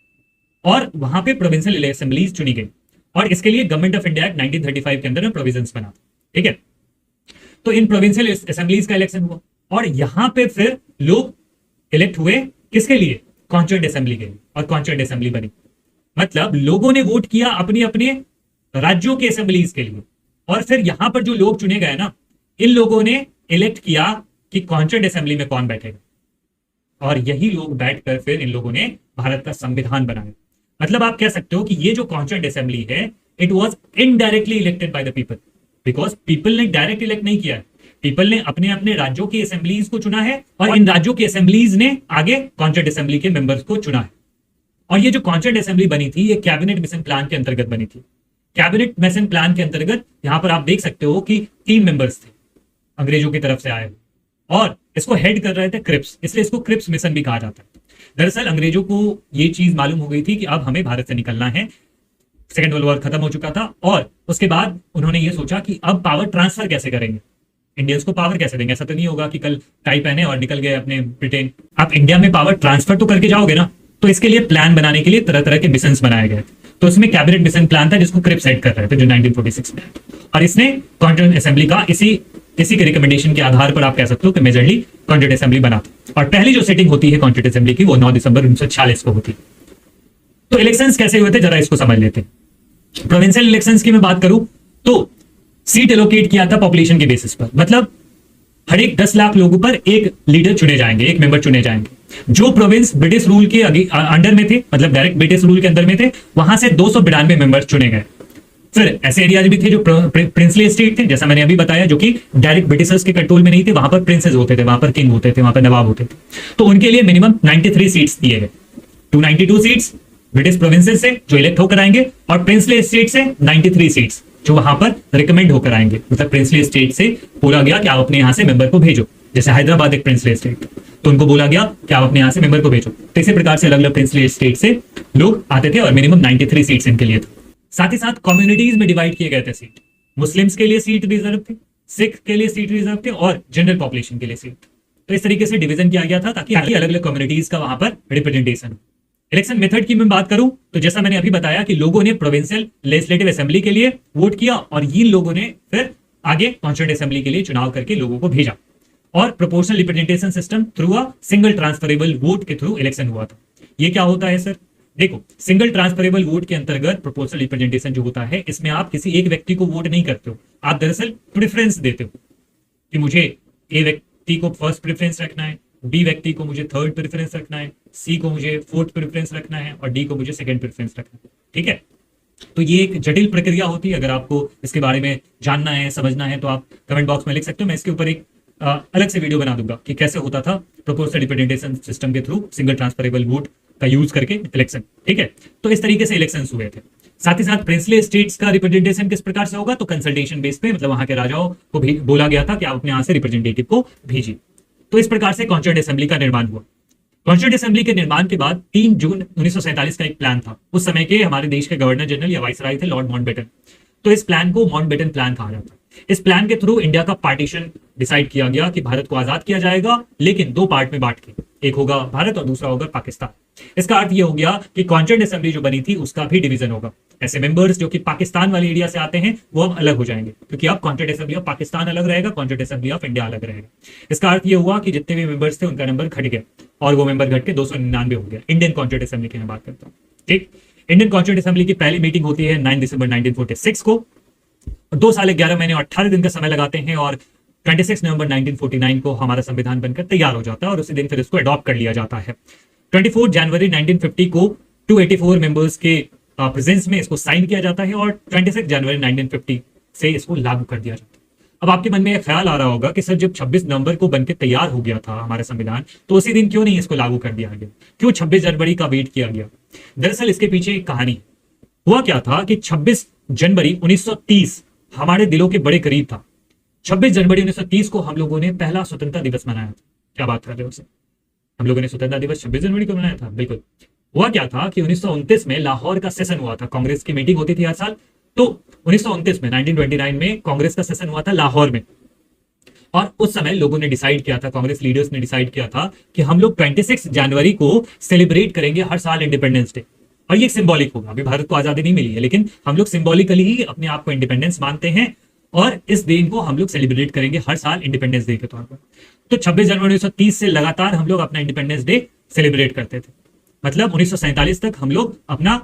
और वहां पे प्रोविंशियल असेंबलीज चुनी गई और इसके लिए गवर्नमेंट ऑफ इंडिया एक्ट 1935 के अंदर में प्रोविजंस बना, ठीक है। तो इन प्रोविंशियल असेंबलीज का इलेक्शन हुआ और यहां पे फिर लोग इलेक्ट हुए किसके लिए, कॉन्स्टिट्यूएंट असेंबली के लिए, और कॉन्स्टिट्यूएंट असेंबली बनी। मतलब लोगों ने वोट किया अपने अपने राज्यों के असेंबलीज के लिए, और फिर यहां पर जो लोग चुने गए ना, इन लोगों ने इलेक्ट किया कि कॉन्स्टिट्यूएंट असेंबली में कौन बैठेगा। और यही लोग बैठकर फिर इन लोगों ने भारत का संविधान बनाया। मतलब आप कह सकते हो कि ये जो कॉन्स्टिट्यूएंट असेंबली है, it was indirectly elected by the people, because people ने डायरेक्ट इलेक्ट नहीं किया है। पीपल ने अपने अपने राज्यों की असेंबलीज को चुना है और इन राज्यों की असेंबलीज ने आगे कॉन्स्टिट्यूएंट असेंबली के मेंबर्स को चुना है। और ये जो कॉन्स्टिट्यूएंट असेंबली बनी थी, ये कैबिनेट मिशन प्लान के अंतर्गत बनी थी। कैबिनेट मिशन प्लान के अंतर्गत यहां पर आप देख सकते हो कि 3 मेंबर्स थे अंग्रेजों की तरफ से आए और इसको हेड कर रहे थे क्रिप्स, इसलिए इसको क्रिप्स मिशन भी कहा जाता है। दरअसल अंग्रेजों को ये चीज मालूम हो गई थी कि अब हमें भारत से निकलना है, सेकेंड वर्ल्ड वॉर खत्म हो चुका था और उसके बाद उन्होंने ये सोचा कि अब पावर ट्रांसफर कैसे करेंगे, इंडियंस को पावर कैसे देंगे। ऐसा तो नहीं होगा कि कल टाई पहने और निकल गए अपने ब्रिटेन। आप इंडिया में पावर ट्रांसफर तो करके जाओगे ना, तो इसके लिए प्लान बनाने के लिए तरह तरह के मिशन बनाए गए। तो इसमें कैबिनेट मिशन प्लान था जिसको क्रिप्स हेड कर रहे थे, जो 1946 में, और इसने कॉन्स्टिट्यूएंट असेंबली का इसी के रिकमेंडेशन के आधार पर आप कह सकते हो कि मेजरली कॉन्स्टिट्यूएंट असेंबली बना था। और पहली जो सेटिंग होती है कॉन्स्टिट्यूएंट असेंबली की, वो 9 दिसंबर 1946 को होती। तो इलेक्शंस कैसे हुए थे, जरा इसको समझ लेते हैं। प्रोविंशियल इलेक्शंस की मैं बात करूं तो सीट एलोकेट किया था पॉपुलेशन के बेसिस पर, मतलब हर एक 10 लाख लोगों पर एक लीडर चुने जाएंगे, एक मेंबर चुने जाएंगे। जो प्रोविंस ब्रिटिश रूल के अंडर में थे, मतलब डायरेक्ट ब्रिटिश रूल के अंदर में थे, वहां से 292 मेंबर चुने गए। फिर ऐसे एरियाज भी थे जो प्रिंसली स्टेट थे, जैसा मैंने अभी बताया, जो कि डायरेक्ट ब्रिटिशर्स के कंट्रोल में नहीं थे, वहां पर प्रिंसेस होते थे, वहां पर किंग होते थे, वहां पर नवाब होते थे। तो उनके लिए मिनिमम 93 सीट्स दिए गए। 292 सीट्स ब्रिटिश प्रोविंसेस से जो इलेक्ट होकर आएंगे और प्रिंसली स्टेट से 93 सीट्स जो वहां पर रिकमेंड होकर आएंगे। मतलब प्रिंसली स्टेट से बोला गया कि आप अपने यहां से मेंबर को भेजो, जैसे हैदराबाद एक प्रिंसली स्टेट, तो उनको बोला गया कि आप अपने यहां से मेंबर को भेजो। तो इसी प्रकार से अलग अलग प्रिंसली स्टेट से लोग आते थे और मिनिमम 93 सीट्स इनके लिए था। साथ ही साथ कम्युनिटीज में डिवाइड किए गए थे सीट। मुस्लिम्स के लिए सीट रिजर्व थी, सिख के लिए सीट रिजर्व थे और जनरल पॉपुलेशन के लिए सीट। तो इस तरीके से डिवीजन किया गया था ताकि अलग अलग कम्युनिटीज का वहां पर रिप्रेजेंटेशन हो। इलेक्शन मेथड की मैं बात करूं तो जैसा मैंने अभी बताया कि लोगों ने प्रोविंशियल लेजिस्लेटिव असेंबली के लिए वोट किया और ये लोगों ने फिर आगे कॉन्स्टिट्यूएंट असेंबली के लिए चुनाव करके लोगों को भेजा और proportional representation system through a single transferable vote के थ्रू इलेक्शन हुआ था। ये क्या होता है सर? देखो, सिंगल ट्रांसफरेबल वोट के अंतर्गत प्रोपोर्शनल रिप्रेजेंटेशन जो होता है, इसमें आप किसी एक व्यक्ति को वोट नहीं करते हो, आप दरअसल प्रेफरेंस देते हो कि मुझे ए व्यक्ति को फर्स्ट प्रेफरेंस रखना है, बी व्यक्ति को मुझे थर्ड प्रेफरेंस रखना है, सी को मुझे फोर्थ प्रेफरेंस रखना है और डी को मुझे सेकंड प्रेफरेंस रखना है। ठीक है, तो ये एक जटिल प्रक्रिया होती है। अगर आपको इसके बारे में जानना है, समझना है, तो आप कमेंट बॉक्स में लिख सकते हो। मैं इसके ऊपर एक अलग से वीडियो बना दूंगा कि कैसे होता था प्रोपोर्शनल रिप्रेजेंटेशन सिस्टम के थ्रू सिंगल ट्रांसफरेबल वोट का यूज करके इलेक्शन। ठीक है, तो इस तरीके से इलेक्शन हुए थे। साथ ही साथ प्रिंसली स्टेट्स का रिप्रेजेंटेशन किस प्रकार से होगा, तो कंसल्टेशन बेस पे, मतलब वहां के राजाओं को भी बोला गया था कि आप अपने यहां से रिप्रेजेंटेटिव को भेजिए। तो इस प्रकार से कॉन्स्टिट्यूएंट असेंबली का निर्माण हुआ। कॉन्स्टिट्यूएंट असेंबली के निर्माण के बाद 3 जून 1947 का एक प्लान था। उस समय के हमारे देश के गवर्नर जनरल या वाइसराय थे लॉर्ड माउंटबेटन। तो इस प्लान को माउंटबेटन प्लान कहा जाता है। इस प्लान के थ्रू इंडिया का पार्टीशन डिसाइड किया गया कि भारत को आजाद किया जाएगा, लेकिन 2 पार्ट में बांट के, एक होगा भारत और दूसरा होगा पाकिस्तान। इसका अर्थ यह हो गया कि कॉन्स्टिट्यूएंट असेंबली जो बनी थी उसका भी डिवीजन होगा। ऐसे मेंबर्स जो कि पाकिस्तान वाले एरिया से आते हैं वो अब अलग हो जाएंगे, क्योंकि अब कॉन्स्टिट्यूएंट असेंबली ऑफ पाकिस्तान अलग रहेगा, कॉन्स्टिट्यूएंट असेंबली ऑफ इंडिया अलग रहेगा। इसका अर्थ यह हुआ कि जितने भी मेंबर्स थे उनका नंबर घट गया और वो मेंबर घट के 299 हो गया। इंडियन कॉन्स्टिट्यूएंट असेंबली की मैं बात करता हूँ। ठीक, इंडियन कॉन्स्टिट्यूएंट असेंबली की पहली मीटिंग होती है 9 दिसंबर 1946 को। 2 साल 11 महीने और 18 दिन का समय लगाते हैं और 26 नवंबर 1949 को हमारा संविधान बनकर तैयार हो जाता है और उसी दिन फिर इसको अडॉप्ट कर लिया जाता है। 24 जनवरी 1950 को 284 मेंबर्स के प्रेजेंस में इसको साइन किया जाता है और 26 जनवरी 1950 से इसको लागू कर दिया जाता है। अब आपके मन में एक ख्याल आ रहा होगा कि सर जब 26 नवंबर को बनकर तैयार हो गया था हमारा संविधान, तो उसी दिन क्यों नहीं इसको लागू कर दिया गया, क्यों 26 जनवरी का वेट किया गया? दरअसल इसके पीछे एक कहानी हुआ क्या था कि 26 जनवरी 1930 हमारे दिलों के बड़े करीब था। 26 जनवरी 1930 को हम लोगों ने पहला स्वतंत्रता दिवस मनाया था। क्या बात कर रहे हो सर? हम लोगों ने स्वतंत्रता दिवस 26 जनवरी को मनाया था? बिल्कुल। हुआ क्या था कि 1929 में लाहौर का सेशन हुआ था। कांग्रेस की मीटिंग होती थी हर साल, तो 1929 में 1929 में कांग्रेस का सेशन हुआ था लाहौर में। और उस समय लोगों ने डिसाइड किया था, कांग्रेस लीडर्स ने डिसाइड किया था कि हम लोग 26 जनवरी को सेलिब्रेट करेंगे हर साल इंडिपेंडेंस डे। और ये सिंबॉलिक होगा, अभी भारत को आजादी नहीं मिली है, लेकिन हम लोग सिंबॉलिकली ही अपने आप को इंडिपेंडेंस मानते हैं और इस दिन को हम लोग सेलिब्रेट करेंगे हर साल इंडिपेंडेंस डे के तौर पर। तो 26 जनवरी 1930 से लगातार हम लोग अपना इंडिपेंडेंस डे सेलिब्रेट करते थे। मतलब 1947 तक हम लोग अपना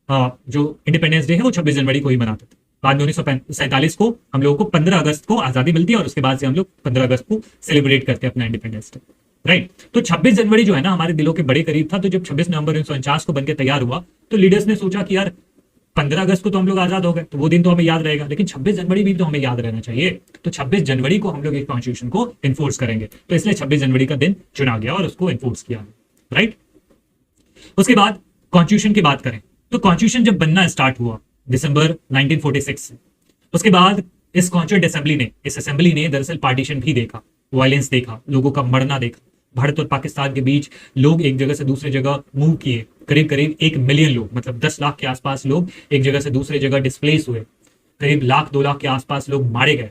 जो इंडिपेंडेंस डे है वो 26 जनवरी को ही मनाते थे। बाद में 1947 को हम लोगों को 15 अगस्त को आजादी मिलती है और उसके बाद से हम लोग 15 अगस्त को सेलिब्रेट करते हैं अपना इंडिपेंडेंस डे। राइट। तो 26 जनवरी जो है ना हमारे दिलों के बड़े करीब था। तो जब 26 नवंबर 1949 को बनकर तैयार हुआ तो लीडर्स ने सोचा कि यार 15 अगस्त को तो हम लोग आजाद हो गए, तो वो दिन तो हमें याद रहेगा, लेकिन 26 जनवरी भी तो हमें याद रहना चाहिए। तो 26 जनवरी को हम लोग इस कॉन्स्टिट्यूशन को इन्फोर्स करेंगे, तो इसलिए 26 जनवरी का दिन चुना गया और उसको इन्फोर्स किया, राइट। उसके बाद कॉन्स्टिट्यूशन की बात करें तो कॉन्स्टिट्यूशन जब बनना स्टार्ट हुआ दिसंबर 1946 से, उसके बाद इस कॉन्स्टिट्यूएंट असेंबली ने दरअसल पार्टीशन भी देखा, वायलेंस देखा, लोगों का मरना देखा। भारत और पाकिस्तान के बीच लोग एक जगह से दूसरी जगह मूव किए, करीब करीब 1 मिलियन लोग, मतलब 10 लाख के आसपास लोग एक जगह से दूसरी जगह डिस्प्लेस हुए, करीब 1-2 लाख के आसपास लोग मारे गए।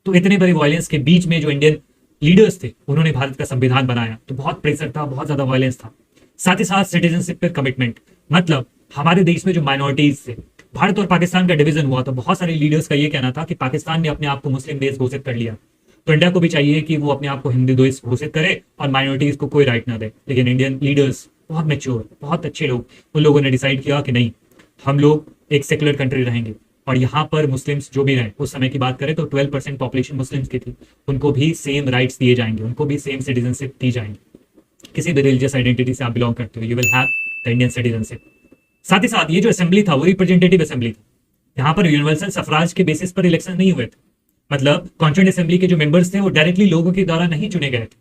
तो इतने बड़े वायलेंस के बीच में जो इंडियन लीडर्स थे उन्होंने भारत का संविधान बनाया, तो बहुत प्रेशर था, बहुत ज्यादा वायलेंस था। साथ ही साथ सिटीजनशिप पर कमिटमेंट, मतलब हमारे देश में जो माइनॉरिटीज थे, भारत और पाकिस्तान का डिवीजन हुआ तो बहुत सारे लीडर्स का ये कहना था कि पाकिस्तान ने अपने आप को मुस्लिम देश घोषित कर लिया, तो इंडिया को भी चाहिए कि वो अपने आप को हिंदू देश घोषित करे और माइनॉरिटीज को कोई राइट ना दे। लेकिन इंडियन लीडर्स बहुत मैच्योर, बहुत अच्छे लोग, उन लोगों ने डिसाइड किया कि नहीं, हम लोग एक सेकुलर कंट्री रहेंगे और यहाँ पर मुस्लिम्स जो भी रहे, उस समय की बात करें तो 12% पॉपुलेशन मुस्लिम्स की थी, उनको भी सेम राइट्स दिए जाएंगे, उनको भी सेम सिटीजनशिप दी जाएंगी। किसी भी रिलीजियस आइडेंटिटी से आप बिलोंग करते हो, you will have the Indian citizenship. साथ ही साथ ये जो असेंबली था वो रिप्रेजेंटेटिव असेंबली था, यहाँ पर यूनिवर्सल सफराज के बेसिस पर इलेक्शन नहीं हुए थे। मतलब कॉन्स्टिट्यूएंट असेंबली के जो मेंबर्स थे वो डायरेक्टली लोगों के द्वारा नहीं चुने गए थे,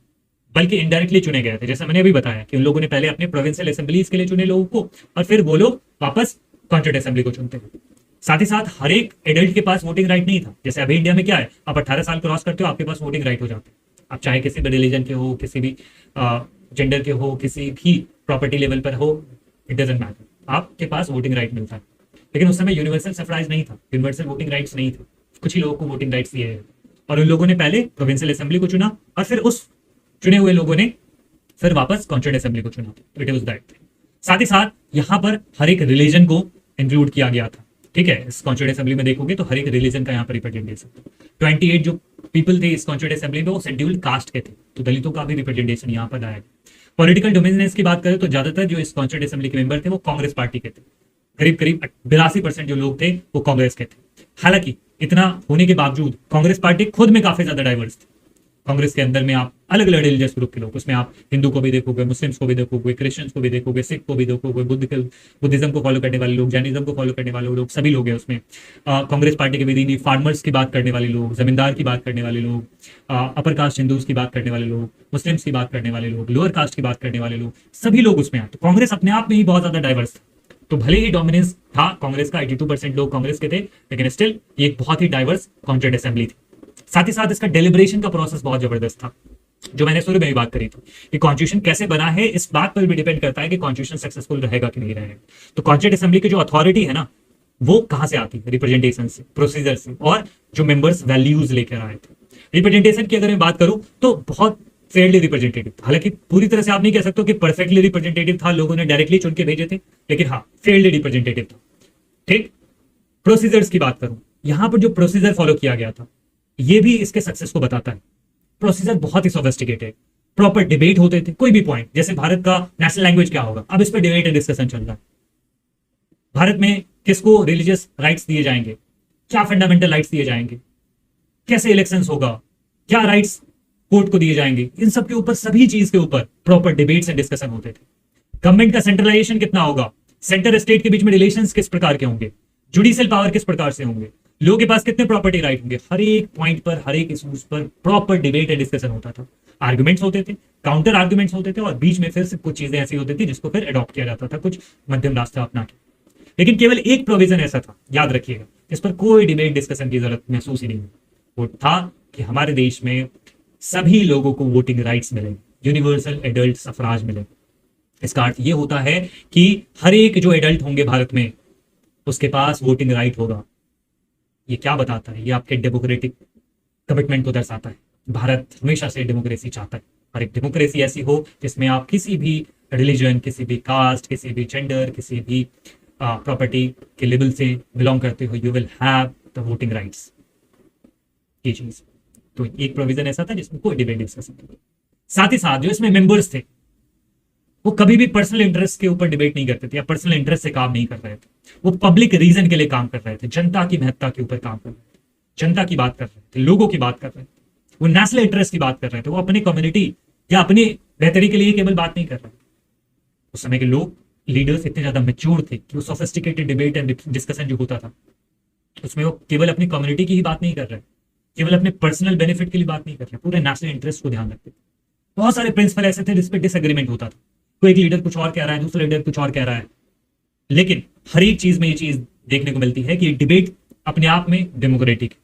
बल्कि इनडायरेक्टली चुने गए थे। जैसा मैंने अभी बताया कि उन लोगों ने पहले अपने प्रोविंशियल असेंबलीज के लिए चुने लोगों को और फिर वो लोग वापस कॉन्स्टिट्यूएंट असेंबली को चुनते हैं। साथ ही साथ हर एक एडल्ट के पास वोटिंग राइट नहीं था। जैसे अभी इंडिया में क्या है, आप 18 साल क्रॉस करते हो, आपके पास वोटिंग राइट हो जाते हैं। आप चाहे किसी भी रिलीजन के हो, किसी भी जेंडर के हो, किसी भी प्रॉपर्टी लेवल पर हो, इट डजंट मैटर, आपके पास वोटिंग राइट मिलता है। लेकिन उस समय यूनिवर्सल सफराइज नहीं था, यूनिवर्सल वोटिंग राइट्स नहीं थे, कुछ ही लोगों को वोटिंग राइट्स दिए गए और उन लोगों ने पहले प्रोविंशियल असेंबली को चुना और फिर उस चुने हुए लोगों ने फिर वापस कॉन्स्टिट्यूएंट असेंबली को चुना। It was that. साथ ही साथ यहाँ पर हर एक रिलीजन को इंक्लूड किया गया था, ठीक है। इस कॉन्स्टिट्यूएंट असेंबली में देखोगे तो हर एक रिलीजन का यहाँ पर रिप्रेजेंटेशन, 28 जो पीपल थे इस कॉन्स्टिट्यूएंट असेंबली में वो शेड्यूल्ड कास्ट के थे, तो दलितों का भी रिप्रेजेंटेशन यहाँ पर आया। पॉलिटिकल डोमिनेंस की बात करें तो ज्यादातर जो इस कॉन्स्टिट्यूएंट असेंबली के मेंबर थे वो कांग्रेस पार्टी के थे, करीब करीब 82% जो लोग थे वो कांग्रेस के थे। हालांकि इतना होने के बावजूद कांग्रेस पार्टी खुद में काफी ज्यादा डाइवर्स थी। कांग्रेस के अंदर में आप अलग अलग रिलीजियस ग्रुप के लोग, उसमें आप हिंदू को भी देखोगे, मुस्लिम्स को भी देखोगे, क्रिश्चियंस को भी देखोगे, सिख को भी देखोगे, बुद्धिज्म को फॉलो करने वाले लोग, जैनिज्म को फॉलो करने वाले लोग, सभी लोग हैं उसमें। कांग्रेस पार्टी के विधि फार्मर्स की बात करने वाले लोग, जमींदार की बात करने वाले लोग, अपर कास्ट हिंदूज की बात करने वाले लोग, मुस्लिम्स की बात करने वाले लोग, लोअर कास्ट की बात करने वाले लोग, सभी लोग उसमें आए। तो कांग्रेस अपने आप में ही बहुत ज्यादा डाइवर्स था। तो भले ही डोमिनेंस था कांग्रेस का, 82% लोग कांग्रेस के थे, लेकिन स्टिल ये एक बहुत ही डाइवर्स कॉन्स्टिट्यूएंट असेंबली थी। साथ ही साथ इसका डेलिब्रेशन का प्रोसेस बहुत जबरदस्त था, जो मैंने शुरू में भी बात करी थी कि कॉन्स्टिट्यूशन कैसे बना है इस बात पर भी डिपेंड करता है कि कॉन्स्टिट्यूशन सक्सेसफुल रहेगा कि नहीं रहेगा। तो कॉन्स्टिट्यूएंट असेंबली की जो अथॉरिटी है ना वो कहां से आती है, रिप्रेजेंटेशन से, प्रोसीजर से, और जो मेंबर्स वैल्यूज लेकर आए थे। रिप्रेजेंटेशन की अगर मैं बात करूं तो बहुत फेयरली रिप्रेजेंटेटिव, हालांकि पूरी तरह से आप नहीं कह सकते कि परफेक्टली रिप्रेजेंटेटिव था, लोगों ने डायरेक्टली चुन के भेजे थे, लेकिन हाँ फेयरली रिप्रेजेंटेटिव था, ठीक। प्रोसीजर्स की बात करूं, यहां पर जो प्रोसीजर फॉलो किया गया था ये भी इसके सक्सेस को बताता है। प्रोसीजर बहुत ही सोफिस्टिकेटेड, प्रॉपर डिबेट होते थे, कोई भी पॉइंट, जैसे भारत का नेशनल लैंग्वेज क्या होगा, अब इस पर डिबेट एंड डिस्कशन चल रहा है। भारत में किसको रिलीजियस राइट्स दिए जाएंगे, क्या फंडामेंटल राइट्स दिए जाएंगे, कैसे इलेक्शंस होगा, क्या राइट्स कोर्ट को दिए जाएंगे, इन सब के ऊपर, सभी चीज के ऊपर प्रॉपर डिबेट्स एंड डिस्कशन होते थे। गवर्नमेंट का सेंट्रलाइजेशन कितना होगा, सेंटर स्टेट के बीच में रिलेशंस किस प्रकार के होंगे, जुडिशियल पावर किस प्रकार से होंगे, लोगों के पास कितने प्रॉपर्टी राइट होंगे, हर एक पॉइंट पर, हर एक इश्यूज पर प्रॉपर डिबेट एंड डिस्कशन होता था। आर्गुमेंट्स होते थे, काउंटर आर्गुमेंट्स होते थे, और बीच में फिर से कुछ चीजें ऐसी होती थी जिसको फिर अडॉप्ट किया जाता था, कुछ मध्यम रास्ता अपना के। लेकिन केवल एक प्रोविजन ऐसा था, याद रखिएगा, इस पर कोई डिबेट डिस्कशन की जरूरत महसूस ही नहीं हुई। वो था कि हमारे देश में सभी लोगों को वोटिंग राइट्स मिले, यूनिवर्सल एडल्ट सफराज मिले। इसका अर्थ ये होता है कि हर एक जो एडल्ट होंगे भारत में उसके पास वोटिंग राइट होगा। ये क्या बताता है, ये आपके डेमोक्रेटिक कमिटमेंट को दर्शाता है। भारत हमेशा से डेमोक्रेसी चाहता है, और एक डेमोक्रेसी ऐसी हो जिसमें आप किसी भी रिलीजन, किसी भी कास्ट, किसी भी जेंडर, किसी भी प्रॉपर्टी के लेवल से बिलोंग करते हो, you will have the voting rights. ये चीज तो एक प्रोविजन ऐसा था जिसमें कोई डिबेट डिस्कशन नहीं। साथ ही साथ जो इसमें मेंबर्स थे वो कभी भी पर्सनल इंटरेस्ट के ऊपर डिबेट नहीं करते थे या पर्सनल इंटरेस्ट से काम नहीं कर रहे थे, वो पब्लिक रीजन के लिए काम कर रहे थे, जनता की महत्ता के ऊपर काम कर रहे थे, जनता की बात कर रहे थे, लोगों की बात कर रहे थे, वो नेशनल इंटरेस्ट की बात कर रहे थे, वो अपनी कम्युनिटी या अपनी बेहतरी के लिए केवल बात नहीं कर रहा। उस समय के लोग, लीडर्स इतने ज्यादा मैच्योर थे कि वो सोफिस्टिकेटेड डिबेट एंड डिस्कशन जो होता था उसमें वो केवल अपनी कम्युनिटी की ही बात नहीं कर रहे, केवल अपने पर्सनल बेनिफिट के लिए बात नहीं कर रहे, पूरे नेशनल इंटरेस्ट को ध्यान रखते थे। बहुत सारे प्रिंसिपल ऐसे थे जिस पे डिसएग्रीमेंट होता था, कोई एक लीडर कुछ और कह रहा है, दूसरा लीडर कुछ और कह रहा है, लेकिन हर एक चीज में ये चीज देखने को मिलती है कि डिबेट अपने आप में डेमोक्रेटिक।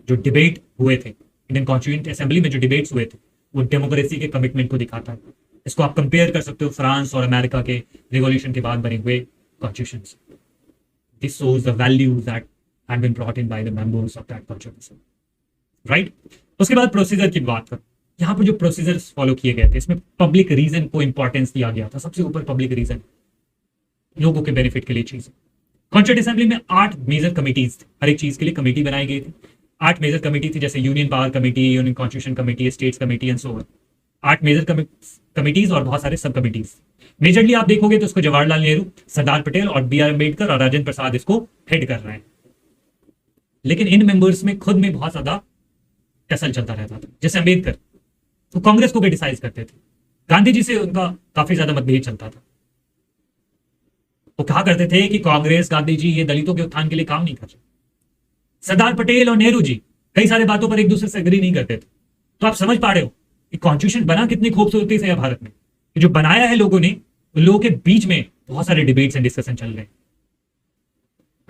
जो डिबेट हुए थे इंडियन कॉन्स्टिट्यूएंट असेंबली में, जो डिबेट्स हुए थे, वो डेमोक्रेसी के कमिटमेंट को दिखाता है। इसको आप कंपेयर कर सकते हो फ्रांस और अमेरिका के रिवॉल्यूशन के बाद बने हुए constitution. This shows the values that had been brought in by the members of that constitution, right. उसके बाद प्रोसीजर की बात करूं, यहाँ पर जो प्रोसीजर्स फॉलो किए गए थे इसमें पब्लिक रीजन को इंपॉर्टेंस दिया गया था। सबसे ऊपर पब्लिक रीजन, लोगों के बेनिफिट के लिए चीजें। कॉन्स्टिट्यूएंट असेंबली में 8 मेजर कमिटीज थी, हर एक चीज के लिए कमेटी बनाई गई थी। 8 मेजर कमेटी थी, जैसे union power committee, union constitution committee, states committee and so on. 8 major committees और बहुत सारे सब कमिटीज। मेजरली आप देखोगे तो इसको जवाहरलाल नेहरू, सरदार पटेल और बी आर अम्बेडकर और राजेंद्र प्रसाद इसको हेड कर रहे हैं। लेकिन इन मेंबर्स में खुद में बहुत ज्यादा टसल चलता रहता था। जैसे अम्बेडकर तो कांग्रेस को क्रिटिसाइज करते थे, गांधी जी से उनका काफी ज्यादा मतभेद चलता था। वो कहा करते थे कि कांग्रेस, गांधी जी ये दलितों के उत्थान के लिए काम नहीं कर रहे। सरदार पटेल और नेहरू जी कई सारे बातों पर एक दूसरे से एग्री नहीं करते थे। तो आप समझ पा रहे हो कि कॉन्स्टिट्यूशन बना कितनी खूबसूरती से है भारत में। जो बनाया है लोगों ने, लोगों के बीच में बहुत सारे डिबेट्स एंड डिस्कशन चल रहे हैं।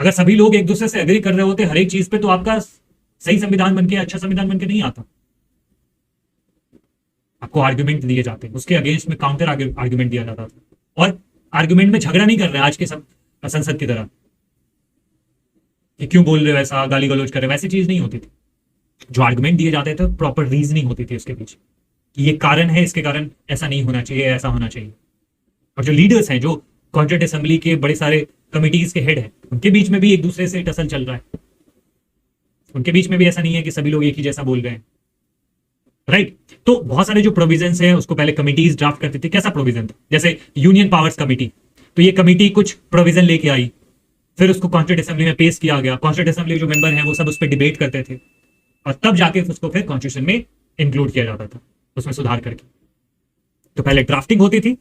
अगर सभी लोग एक दूसरे से एग्री कर रहे होते हर एक चीज पे, तो आपका सही संविधान बनके, अच्छा संविधान बनके नहीं आता। आपको आर्ग्यूमेंट दिए जाते हैं, उसके अगेंस्ट में काउंटर आर्ग्यूमेंट दिया जाता था, और आर्ग्यूमेंट में झगड़ा नहीं कर रहे हैं आज के सब संसद की तरह कि क्यों बोल रहे हो ऐसा, गाली गलौज कर रहे हो, वैसी चीज नहीं होती थी। जो आर्गुमेंट दिए जाते थे प्रॉपर रीजनिंग होती थी उसके पीछे कि ये कारण है, इसके कारण ऐसा नहीं होना चाहिए, ऐसा होना चाहिए। और जो लीडर्स हैं, जो कॉन्स्टिट्यूएंट असेंबली के बड़े सारे कमिटीज के हेड हैं, उनके बीच में भी एक दूसरे से टसल चल रहा है। उनके बीच में भी ऐसा नहीं है कि सभी लोग एक ही जैसा बोल रहे हैं, राइट। तो बहुत सारे जो प्रोविजंस हैं उसको पहले कमिटीज ड्राफ्ट करती थी। कैसा प्रोविजन था? जैसे यूनियन पावर्स कमेटी, तो ये कमेटी कुछ प्रोविजन लेके आई, फिर उसको कॉन्स्टिट्यूएंट असेंबली में पेश किया गया। कॉन्स्टिट्यूएंट असेंबली जो मेंबर हैं वो सब उस पर डिबेट करते थे, और तब जाके उसको फिर कॉन्स्टिट्यूशन में इंक्लूड किया जाता था, उसमें सुधार करके। तो पहले ड्राफ्टिंग होती थी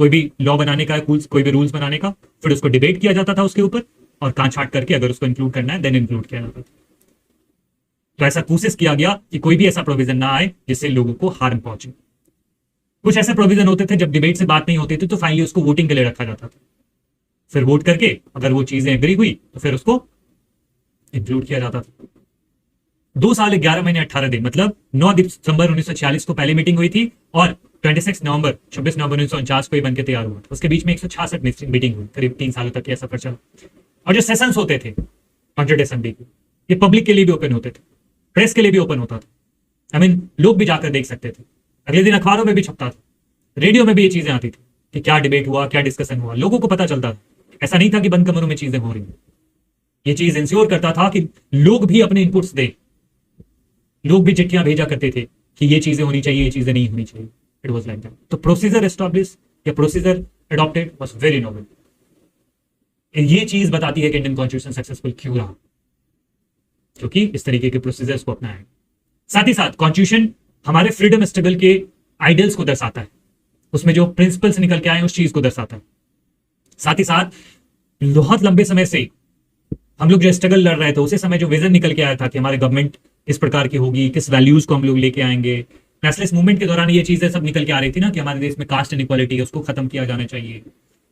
कोई भी लॉ बनाने का, कोई भी रूल्स बनाने का, फिर उसको डिबेट किया जाता था उसके ऊपर, और कांच छांट करके अगर उसको इंक्लूड करना है देन इंक्लूड किया जाता था। तो ऐसा कोशिश किया गया कि कोई भी ऐसा प्रोविजन ना आए जिससे लोगों को हार्म पहुंचे। कुछ ऐसे प्रोविजन होते थे जब डिबेट से बात नहीं होती थी तो फाइनली उसको वोटिंग के लिए रखा जाता था, फिर वोट करके अगर वो चीजें एग्री हुई तो फिर उसको इंक्लूड किया जाता था। 2 साल 11 महीने 18 दिन, मतलब 9 दिसंबर 1946 को पहली मीटिंग हुई थी, और 26 नवंबर 1949 को ये बनके तैयार हुआ था। उसके बीच में 166 मीटिंग हुई, करीब 3 सालों तक यह सफर चला। और जो सेशंस होते थे कॉन्स्टिट्यूएंट असेंबली के, ये पब्लिक के लिए भी ओपन होते थे, प्रेस के लिए भी ओपन होता था। लोग भी जाकर देख सकते थे, अगले दिन अखबारों में भी छपता था, रेडियो में भी ये चीजें आती थी कि क्या डिबेट हुआ, क्या डिस्कशन हुआ, लोगों को पता चलता था। ऐसा नहीं था कि बंद कमरों में चीजें हो रही हैं। ये चीज इंश्योर करता था कि लोग भी अपने इनपुट्स दें। लोग भी चिट्ठियां भेजा करते थे कि ये चीजें होनी चाहिए, ये चीजें नहीं होनी चाहिए। It was like that. तो प्रोसीजर एस्टैब्लिश या procedure adopted was very noble. ये चीज बताती है कि इंडियन कॉन्स्टिट्यूशन सक्सेसफुल क्यों रहा, क्योंकि इस तरीके के प्रोसीजर्स को अपनाया। साथ ही साथ कॉन्स्टिट्यूशन हमारे फ्रीडम स्ट्रगल के आइडियल्स को दर्शाता है, उसमें जो प्रिंसिपल्स निकल के आए उस चीज को दर्शाता है। साथ ही साथ बहुत लंबे समय से हम लोग जो स्ट्रगल लड़ रहे थे, उसी समय जो विजन निकल के आया था कि हमारी गवर्नमेंट किस प्रकार की होगी, किस वैल्यूज को हम लोग लेके आएंगे। नेशनलिस्ट मूवमेंट के दौरान ये चीजें सब निकल के आ रही थी ना कि हमारे देश में कास्ट इनइक्वालिटी है, उसको खत्म किया जाना चाहिए।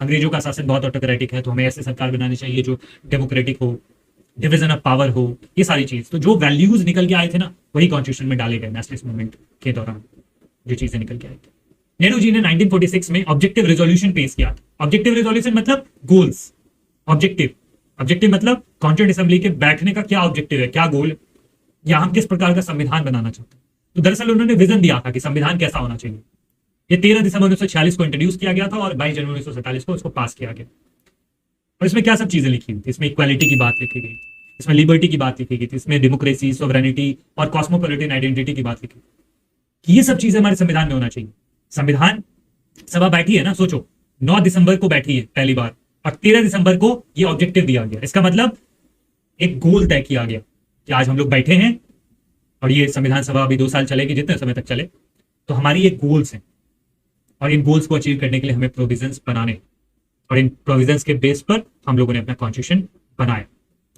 अंग्रेजों का शासन बहुत ऑटोक्रेटिक है, तो हमें ऐसी सरकार बनानी चाहिए जो डेमोक्रेटिक हो, डिवीजन ऑफ पावर हो, ये सारी चीज। तो जो वैल्यूज निकल के आए थे ना, वही कॉन्स्टिट्यूशन में डाले गए नेशनलिस्ट मूवमेंट के दौरान जो चीजें निकल के आई थी। नेहरू जी ने 1946 में ऑब्जेक्टिव रेजोल्यूशन पेश किया था। ऑब्जेक्टिव रेजोल्यूशन मतलब गोल्स। ऑब्जेक्टिव मतलब कॉन्स्टिट्यूएंट असेंबली के बैठने का क्या ऑब्जेक्टिव है, क्या गोल, या हम किस प्रकार का संविधान बनाना चाहते हैं। तो दरअसल उन्होंने विजन दिया था कि संविधान कैसा होना चाहिए। ये 13 दिसंबर 1946 को इंट्रोड्यूस किया गया था और 22 जनवरी 1947 को उसको पास किया गया। और इसमें क्या सब चीजें लिखी थी? इसमें इक्वालिटी की बात लिखी गई, इसमें लिबर्टी की बात लिखी गई थी, इसमें डेमोक्रेसी, सॉवरेनिटी और कॉस्मोपॉलिटन आइडेंटिटी की बात लिखी कि ये सब चीजें हमारे संविधान में होना चाहिए। संविधान सभा बैठी है ना, सोचो 9 दिसंबर को बैठी है पहली बार, और 13 दिसंबर को ये ऑब्जेक्टिव दिया गया। इसका मतलब एक गोल तय किया गया कि आज हम लोग बैठे हैं और ये संविधान सभा अभी 2 साल चलेगी, जितने समय तक चले, तो तो हमारी ये गोल्स हैं और इन गोल्स को अचीव करने के लिए हमें प्रोविजंस बनाने और इन प्रोविजंस के बेस पर हम लोगों ने अपना कॉन्स्टिट्यूशन बनाया।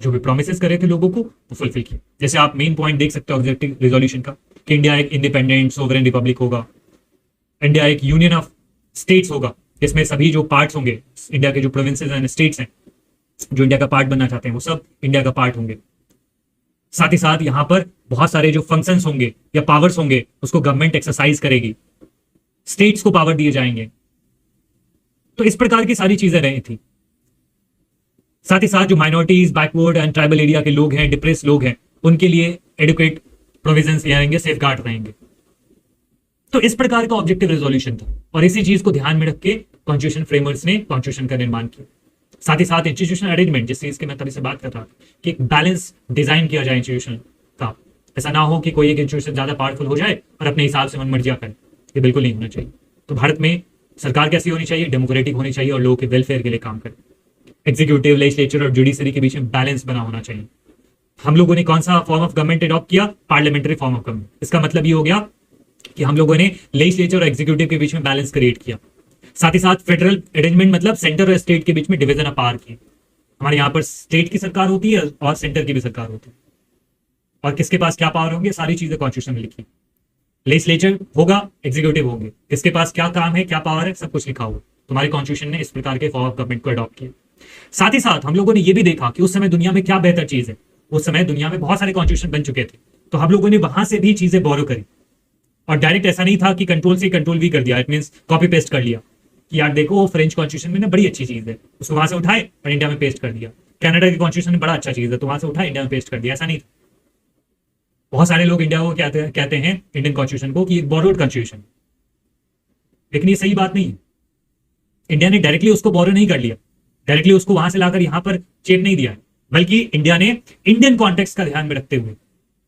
जो भी प्रोमिसेस करे थे लोगों को वो फुलफिल किए। जैसे आप मेन पॉइंट देख सकते हो ऑब्जेक्टिव रेजोल्यूशन का कि इंडिया एक इंडिपेंडेंट सोवरेन रिपब्लिक होगा, इंडिया एक यूनियन ऑफ स्टेट्स होगा जिसमें सभी जो पार्ट्स होंगे, इंडिया के जो प्रोविंसेस एंड स्टेट्स हैं जो इंडिया का पार्ट बनना चाहते हैं वो सब इंडिया का पार्ट होंगे। साथ ही साथ यहां पर बहुत सारे जो फंक्शंस होंगे या पावर्स होंगे उसको गवर्नमेंट एक्सरसाइज करेगी, स्टेट्स को पावर दिए जाएंगे। तो इस प्रकार की सारी चीजें रही थी। साथ ही साथ जो minorities, backward and tribal area के लोग हैं, डिप्रेस लोग हैं, उनके लिए एडुकेट प्रोविजंस रहेंगे, सेफ गार्ड रहेंगे। तो इस प्रकार का ऑब्जेक्टिव रेजोल्यूशन था और इसी चीज को ध्यान में रख के कॉन्स्टिट्यूशन फ्रेमवर्क्स ने कॉन्स्टिट्यूशन का निर्माण किया। साथ ही साथ इंस्टीट्यूशनल अरेंजमेंट, जिस चीज की मैं तभी से बात कर रहा था कि एक बैलेंस डिजाइन किया जाए इंस्टीट्यूशन का। ऐसा ना हो कि कोई एक इंस्टीट्यूशन ज्यादा पावरफुल हो जाए और अपने हिसाब से मनमर्जियां करे, ये बिल्कुल नहीं होना चाहिए। तो भारत में सरकार कैसी होनी चाहिए? डेमोक्रेटिक होनी चाहिए और लोगों के वेलफेयर के लिए काम करे। एग्जीक्यूटिव, लेजिस्लेचर और जुडिशरी के बीच में बैलेंस बना होना चाहिए। हम लोगों ने कौन सा फॉर्म ऑफ गवर्नमेंट अडॉप्ट किया? Parliamentary form of government. इसका मतलब ये हो गया कि हम लोगों ने लेजिस्लेचर और एग्जीक्यूटिव के बीच में बैलेंस क्रिएट किया। साथ ही साथ फेडरल अरेंजमेंट मतलब सेंटर और स्टेट के बीच में डिवीजन ऑफ पावर की। हमारे यहाँ पर स्टेट की सरकार होती है और सेंटर की भी सरकार होती है और किसके पास क्या पावर होंगे सारी चीजें कॉन्स्टिट्यूशन में लिखी। लेजिस्लेचर होगा, एग्जीक्यूटिव होंगे, किसके पास क्या काम है, क्या पावर है, सब कुछ लिखा हुआ। तुम्हारी कॉन्स्टिट्यूशन ने इस प्रकार के फॉर्म ऑफ गवर्नमेंट को अडॉप्ट किया। साथ ही साथ हम लोगों ने ये भी देखा कि उस समय दुनिया में क्या बेहतर चीज है। उस समय दुनिया में बहुत सारे कॉन्स्टिट्यूशन बन चुके थे, तो हम लोगों ने वहां से भी चीजें बोरो करी और डायरेक्ट ऐसा नहीं था कि कंट्रोल से कंट्रोल भी कर दिया, इट मींस कॉपी पेस्ट कर लिया कि यार देखो फ्रेंच कॉन्स्टिट्यूशन में ना बड़ी अच्छी चीज है, उसको वहां से उठाए और इंडिया में पेस्ट कर दिया। कनाडा की कॉन्स्टिट्यूशन में बड़ा अच्छा चीज है तो वहां से उठाए इंडिया में पेस्ट कर दिया, ऐसा नहीं था। बहुत सारे लोग इंडिया को कहते हैं इंडियन कॉन्स्टिट्यूशन को कि बोरोड कॉन्स्टिट्यूशन, लेकिन ये सही बात नहीं है। इंडिया ने डायरेक्टली उसको बोरो नहीं कर लिया, डायरेक्टली उसको वहां से लाकर यहां पर चेप नहीं दिया है, बल्कि इंडिया ने इंडियन कॉन्टेक्स्ट का ध्यान में रखते हुए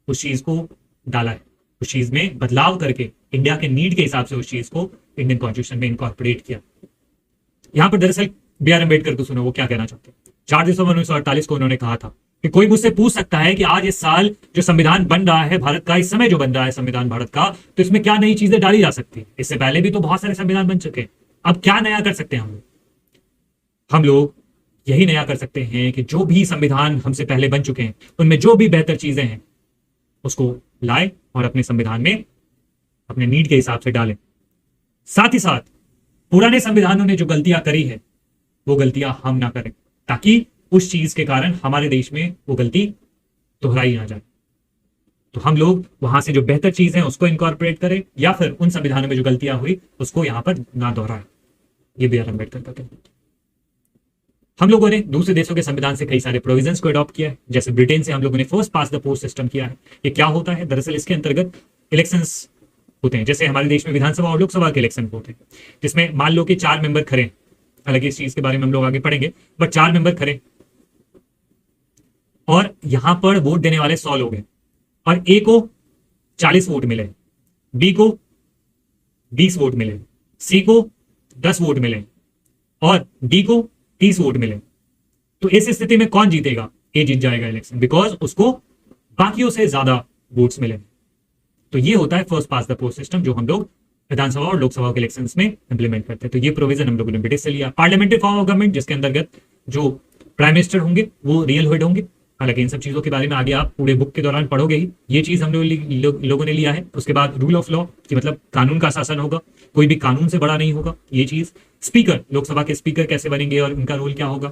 उस चीज को डाला है, उस चीज में बदलाव करके इंडिया के नीड के हिसाब से उस चीज को इंडियन कॉन्स्टिट्यूशन में इनकॉर्पोरेट किया। यहां पर दरअसल B.R. अम्बेडकर को सुनो वो क्या कहना चाहते हैं। 4 दिसंबर 1948 को उन्होंने कहा था कि कोई मुझसे पूछ सकता है कि आज इस साल जो संविधान बन रहा है भारत का, इस समय जो बन रहा है संविधान भारत का, तो इसमें क्या नई चीजें डाली जा सकती है? इससे पहले भी तो बहुत सारे संविधान बन चुके हैं, अब क्या नया कर सकते हैं हम लोग यही नया कर सकते हैं कि जो भी संविधान हमसे पहले बन चुके हैं उनमें जो भी बेहतर चीजें हैं उसको लाए और अपने संविधान में अपने नीड के हिसाब से डालें। साथ ही साथ पुराने संविधानों ने जो गलतियां करी है वो गलतियां हम ना करें, ताकि उस चीज के कारण हमारे देश में वो गलती दोहराई ना जाए। तो हम लोग वहां से जो बेहतर चीज है उसको इनकॉर्पोरेट करें या फिर उन संविधानों में जो गलतियां हुई उसको यहां पर ना दोहराएं। ये B.R. अम्बेडकर का कहना। हम लोगों ने दूसरे देशों के संविधान से कई सारे प्रोविजंस को अडॉप्ट किया है। जैसे ब्रिटेन से हम लोगों ने first pass the post system किया है। ये क्या होता है? दरअसल इसके अंतर्गत इलेक्शंस होते हैं, जैसे हमारे देश में विधानसभा और लोकसभा के इलेक्शन होते हैं, जिसमें मान लो कि 4 मेंबर खड़े हैं। हालांकि इस चीज के बारे में हम लोग आगे पढ़ेंगे, बट 4 मेंबर खड़े और यहां पर वोट देने वाले 100 लोग हैं और ए को 40 वोट मिले, बी को 20 वोट मिले, सी को 10 वोट मिले और डी को 30 वोट मिले। तो इस स्थिति में कौन जीतेगा? ए जीत जाएगा इलेक्शन, बिकॉज उसको बाकियों से ज्यादा वोट्स मिले। तो ये होता है first pass the post system, जो हम लोग विधानसभा और लोकसभा के इलेक्शंस में इंप्लीमेंट करते हैं। तो ये प्रोविजन हम लोगों ने ब्रिटिश से लिया। पार्लियामेंट्री फॉर्म ऑफ गवर्नमेंट, जिसके अंतर्गत जो प्राइम मिनिस्टर होंगे वो रियल हेड होंगे। हालांकि इन सब चीजों के बारे में आगे आप पूरे बुक के दौरान पढ़ोगे ही। ये चीज हम लोगों ने लिया है। उसके बाद रूल ऑफ लॉ की मतलब कानून का शासन होगा, कोई भी कानून से बड़ा नहीं होगा। ये चीज स्पीकर, लोकसभा के स्पीकर कैसे बनेंगे और उनका रोल क्या होगा,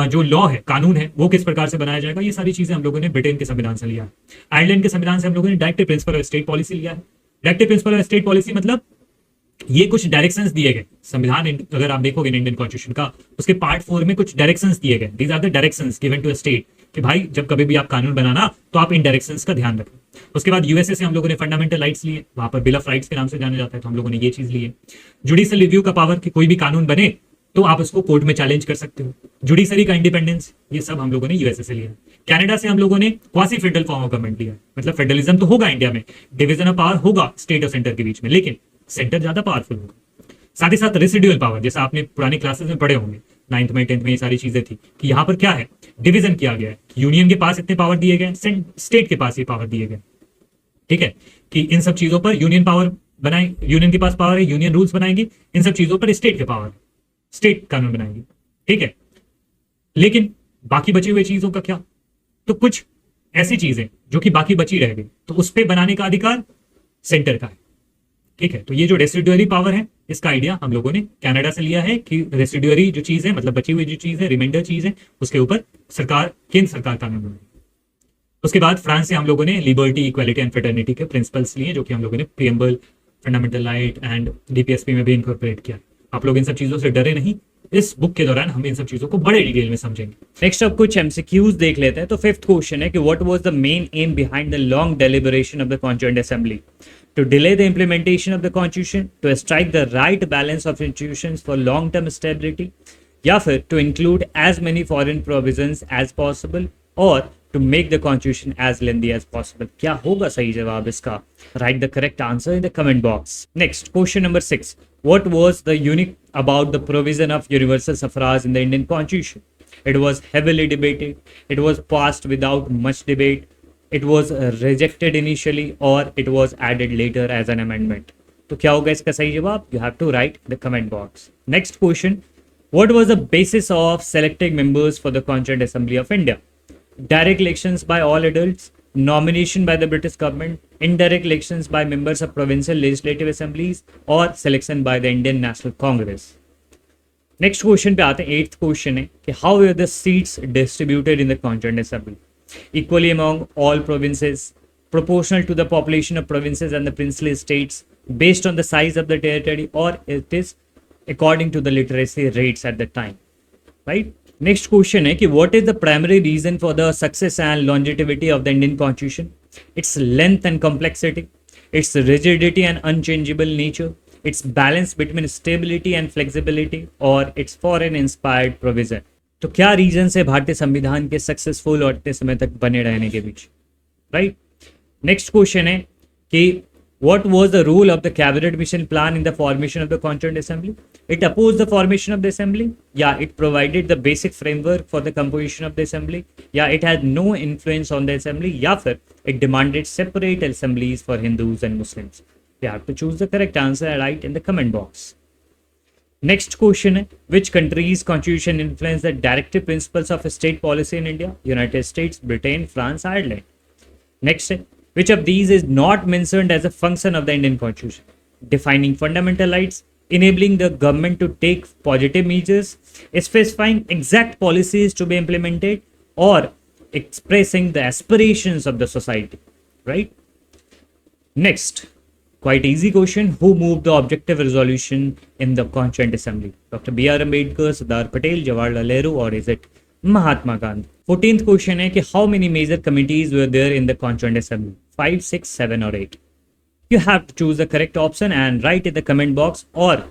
जो लॉ है, कानून है, वो किस प्रकार से बनाया जाएगा, ये सारी चीजें हम लोगों ने ब्रिटेन के संविधान से लिया है। आयरलैंड के संविधान से हम लोगों ने directive principle of state policy लिया है। Directive principle of state policy मतलब ये कुछ डायरेक्शंस दिए गए। संविधान अगर आप देखोगे इंडियन कॉन्स्टिट्यूशन का, उसके पार्ट 4 में कुछ डायरेक्शंस दिए गए। These are the directions given to a state कि भाई जब कभी भी आप कानून बनाना तो आप इन डायरेक्शंस का ध्यान रखें। उसके बाद यूएसए से हम लोगों ने फंडामेंटल राइट्स लिए, वहां पर बिल ऑफ राइट्स के नाम से जाना जाता है, तो हम लोगों ने ये चीज ली है। जुडिशियल रिव्यू का पावर कि कोई भी कानून बने तो आप उसको कोर्ट में चैलेंज कर सकते हो। जुडिशरी का इंडिपेंडेंस, ये सब हम लोगों ने यूएसए से लिया है। कनाडा से हम लोगों ने quasi federal form of government लिया है। मतलब फेडरलिज्म तो होगा इंडिया में, डिवीजन ऑफ पावर होगा स्टेट और सेंटर के बीच में, लेकिन सेंटर ज्यादा पावरफुल होगा। साथ ही साथ रेसिडुअल पावर, जैसा आपने पुरानी क्लासेस में पढ़े होंगे, 9th में 10th में ये सारी चीजें थी कि यहाँ पर क्या है, डिवीजन किया गया है। यूनियन के पास इतने पावर दिए गए, स्टेट के पास ये पावर दिए गए। ठीक है कि इन सब चीजों पर यूनियन पावर बनाए, यूनियन के पास पावर है, यूनियन रूल्स बनाएगी, इन सब चीजों पर स्टेट के पावर, स्टेट कानून बनाएगी, ठीक है। लेकिन बाकी बची हुई चीजों का क्या? तो कुछ ऐसी चीजें जो कि बाकी बची रह गई, तो उस पर बनाने का अधिकार सेंटर का है, ठीक है। तो ये जो रेसिडुअरी पावर है, इसका आइडिया हम लोगों ने कनाडा से लिया है कि रेसिडुअरी जो चीज है, मतलब बची हुई जो चीज है, रिमाइंडर चीज है, उसके ऊपर सरकार, केंद्र सरकार कानून बनाएगी। उसके बाद फ्रांस से हम लोगों ने लिबर्टी, इक्वालिटी एंड फ्रेटर्निटी के प्रिंसिपल्स लिए, जो कि हम लोगों ने preamble, fundamental right and DPSP में भी इनकॉर्पोरेट किया। आप लोग इन सब चीजों से डरे नहीं, इस बुक के दौरान हम इन सब चीजों को बड़े डिटेल में समझेंगे। नेक्स्ट अब कुछ एमसीक्यूज देख लेते हैं। तो फिफ्थ क्वेश्चन है कि what was the main aim behind the long deliberation of the constituent assembly? To delay the implementation of the constitution, to strike the right balance of institutions for long term stability, या फिर to include as many foreign provisions as possible, or to make the constitution as lengthy as possible? क्या होगा सही जवाब इसका? Write the correct answer in the comment box. Next, question number 6. What was the unique about the provision of universal suffrage in the Indian constitution? It was heavily debated. It was passed without much debate. It was rejected initially, or it was added later as an amendment. तो क्या होगा इसका सही जवाब? You have to write in the comment box. Next question. What was the basis of selecting members for the Constituent Assembly of India? Direct elections by all adults, nomination by the British government, indirect elections by members of provincial legislative assemblies, or selection by the Indian National Congress. Next question पे आते हैं। 8th question है कि how were the seats distributed in the constituent assembly? Equally among all provinces, proportional to the population of provinces and the princely states, based on the size of the territory, or it is according to the literacy rates at the time, right? Next question है कि what is the primary reason for the success and longevity of the Indian Constitution? Its length and complexity, its rigidity and unchangeable nature, its balance between stability and flexibility, or its foreign inspired provision. तो क्या reason है भारतीय संविधान के successful और इतने समय तक बने रहने के बीच, राइट? नेक्स्ट क्वेश्चन है कि what was the role of the cabinet mission plan in the formation of the constituent assembly? It opposed the formation of the assembly. Yeah, it provided the basic framework for the composition of the assembly. Yeah, it had no influence on the assembly. या फिर it demanded separate assemblies for Hindus and Muslims. You have to choose the correct answer and write in the comment box. Next question है which country's constitution influenced the directive principles of state policy in India? United States, Britain, France, Ireland. Next है which of these is not mentioned as a function of the Indian Constitution? Defining fundamental rights, enabling the government to take positive measures, specifying exact policies to be implemented, or expressing the aspirations of the society, right? Next, quite easy question. Who moved the objective resolution in the Constituent Assembly? Dr. B.R. Ambedkar, Sardar Patel, Jawaharlal Nehru, or is it Mahatma Gandhi? 14th question है कि how many major committees were there in the Constituent Assembly? 5, 6, 7 or 8? You have to choose the correct option and write in the comment box. और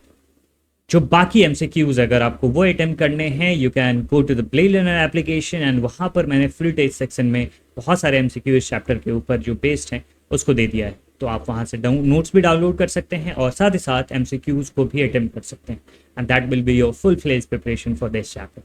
जो बाकी MCQs अगर आपको वो attempt करने हैं, you can go to the Play Learner application and वहाँ पर मैंने फ्री टेस्ट सेक्शन में बहुत सारे MCQ इस चैप्टर के ऊपर जो बेस्ड हैं उसको दे दिया है, तो आप वहाँ से नोट्स भी डाउनलोड कर सकते हैं और साथ ही साथ MCQs को भी अटेम्प्ट कर सकते हैं, and that will be your full fledge preparation for this chapter.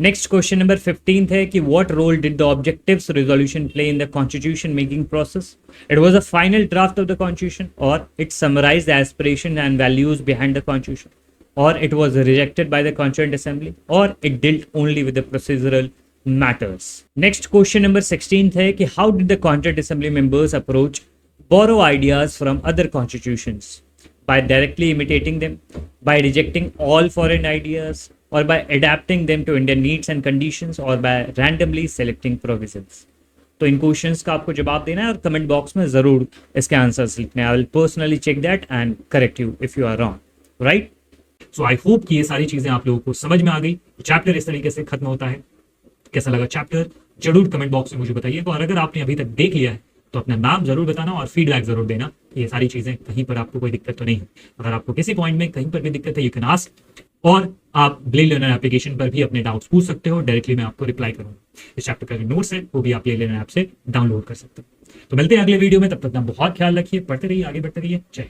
Next question number 15 है कि what role did the objectives resolution play in the constitution making process? It was a final draft of the constitution, और it summarised the aspiration and values behind the constitution, or it was rejected by the Constituent Assembly, or it dealt only with the procedural matters. Next question number 16 है कि how did the Constituent Assembly members approach borrow ideas from other constitutions? By directly imitating them, by rejecting all foreign ideas, or by adapting them to Indian needs and conditions, or by randomly selecting provisions. तो इन questions का आपको जवाब देना है और comment box में जरूर इसके आंसर्स लिखने हैं। I will personally check that and correct you if you are wrong, right? So I hope कि ये सारी चीजें आप लोगों को समझ में आ गई। चैप्टर इस तरीके से खत्म होता है। कैसा लगा चैप्टर जरूर कमेंट बॉक्स में मुझे बताइए, और अगर आपने अभी तक देख लिया है तो अपना नाम जरूर बताना और फीडबैक जरूर देना। ये सारी चीजें कहीं पर आपको कोई दिक्कत तो नहीं है। अगर आपको किसी पॉइंट में कहीं पर भी दिक्कत है, यू कैन आस्क, और आप प्ले लर्नर एप्लीकेशन पर भी अपने डाउट्स पूछ सकते हो, डायरेक्टली मैं आपको रिप्लाई करूंगा। इस चैप्टर का जो नोट्स है वो भी आप प्ले लर्नर ऐप से डाउनलोड कर सकते हो। तो मिलते हैं अगले वीडियो में, तब तक अपना बहुत ख्याल रखिए, पढ़ते रहिए, आगे बढ़ते रहिए। जय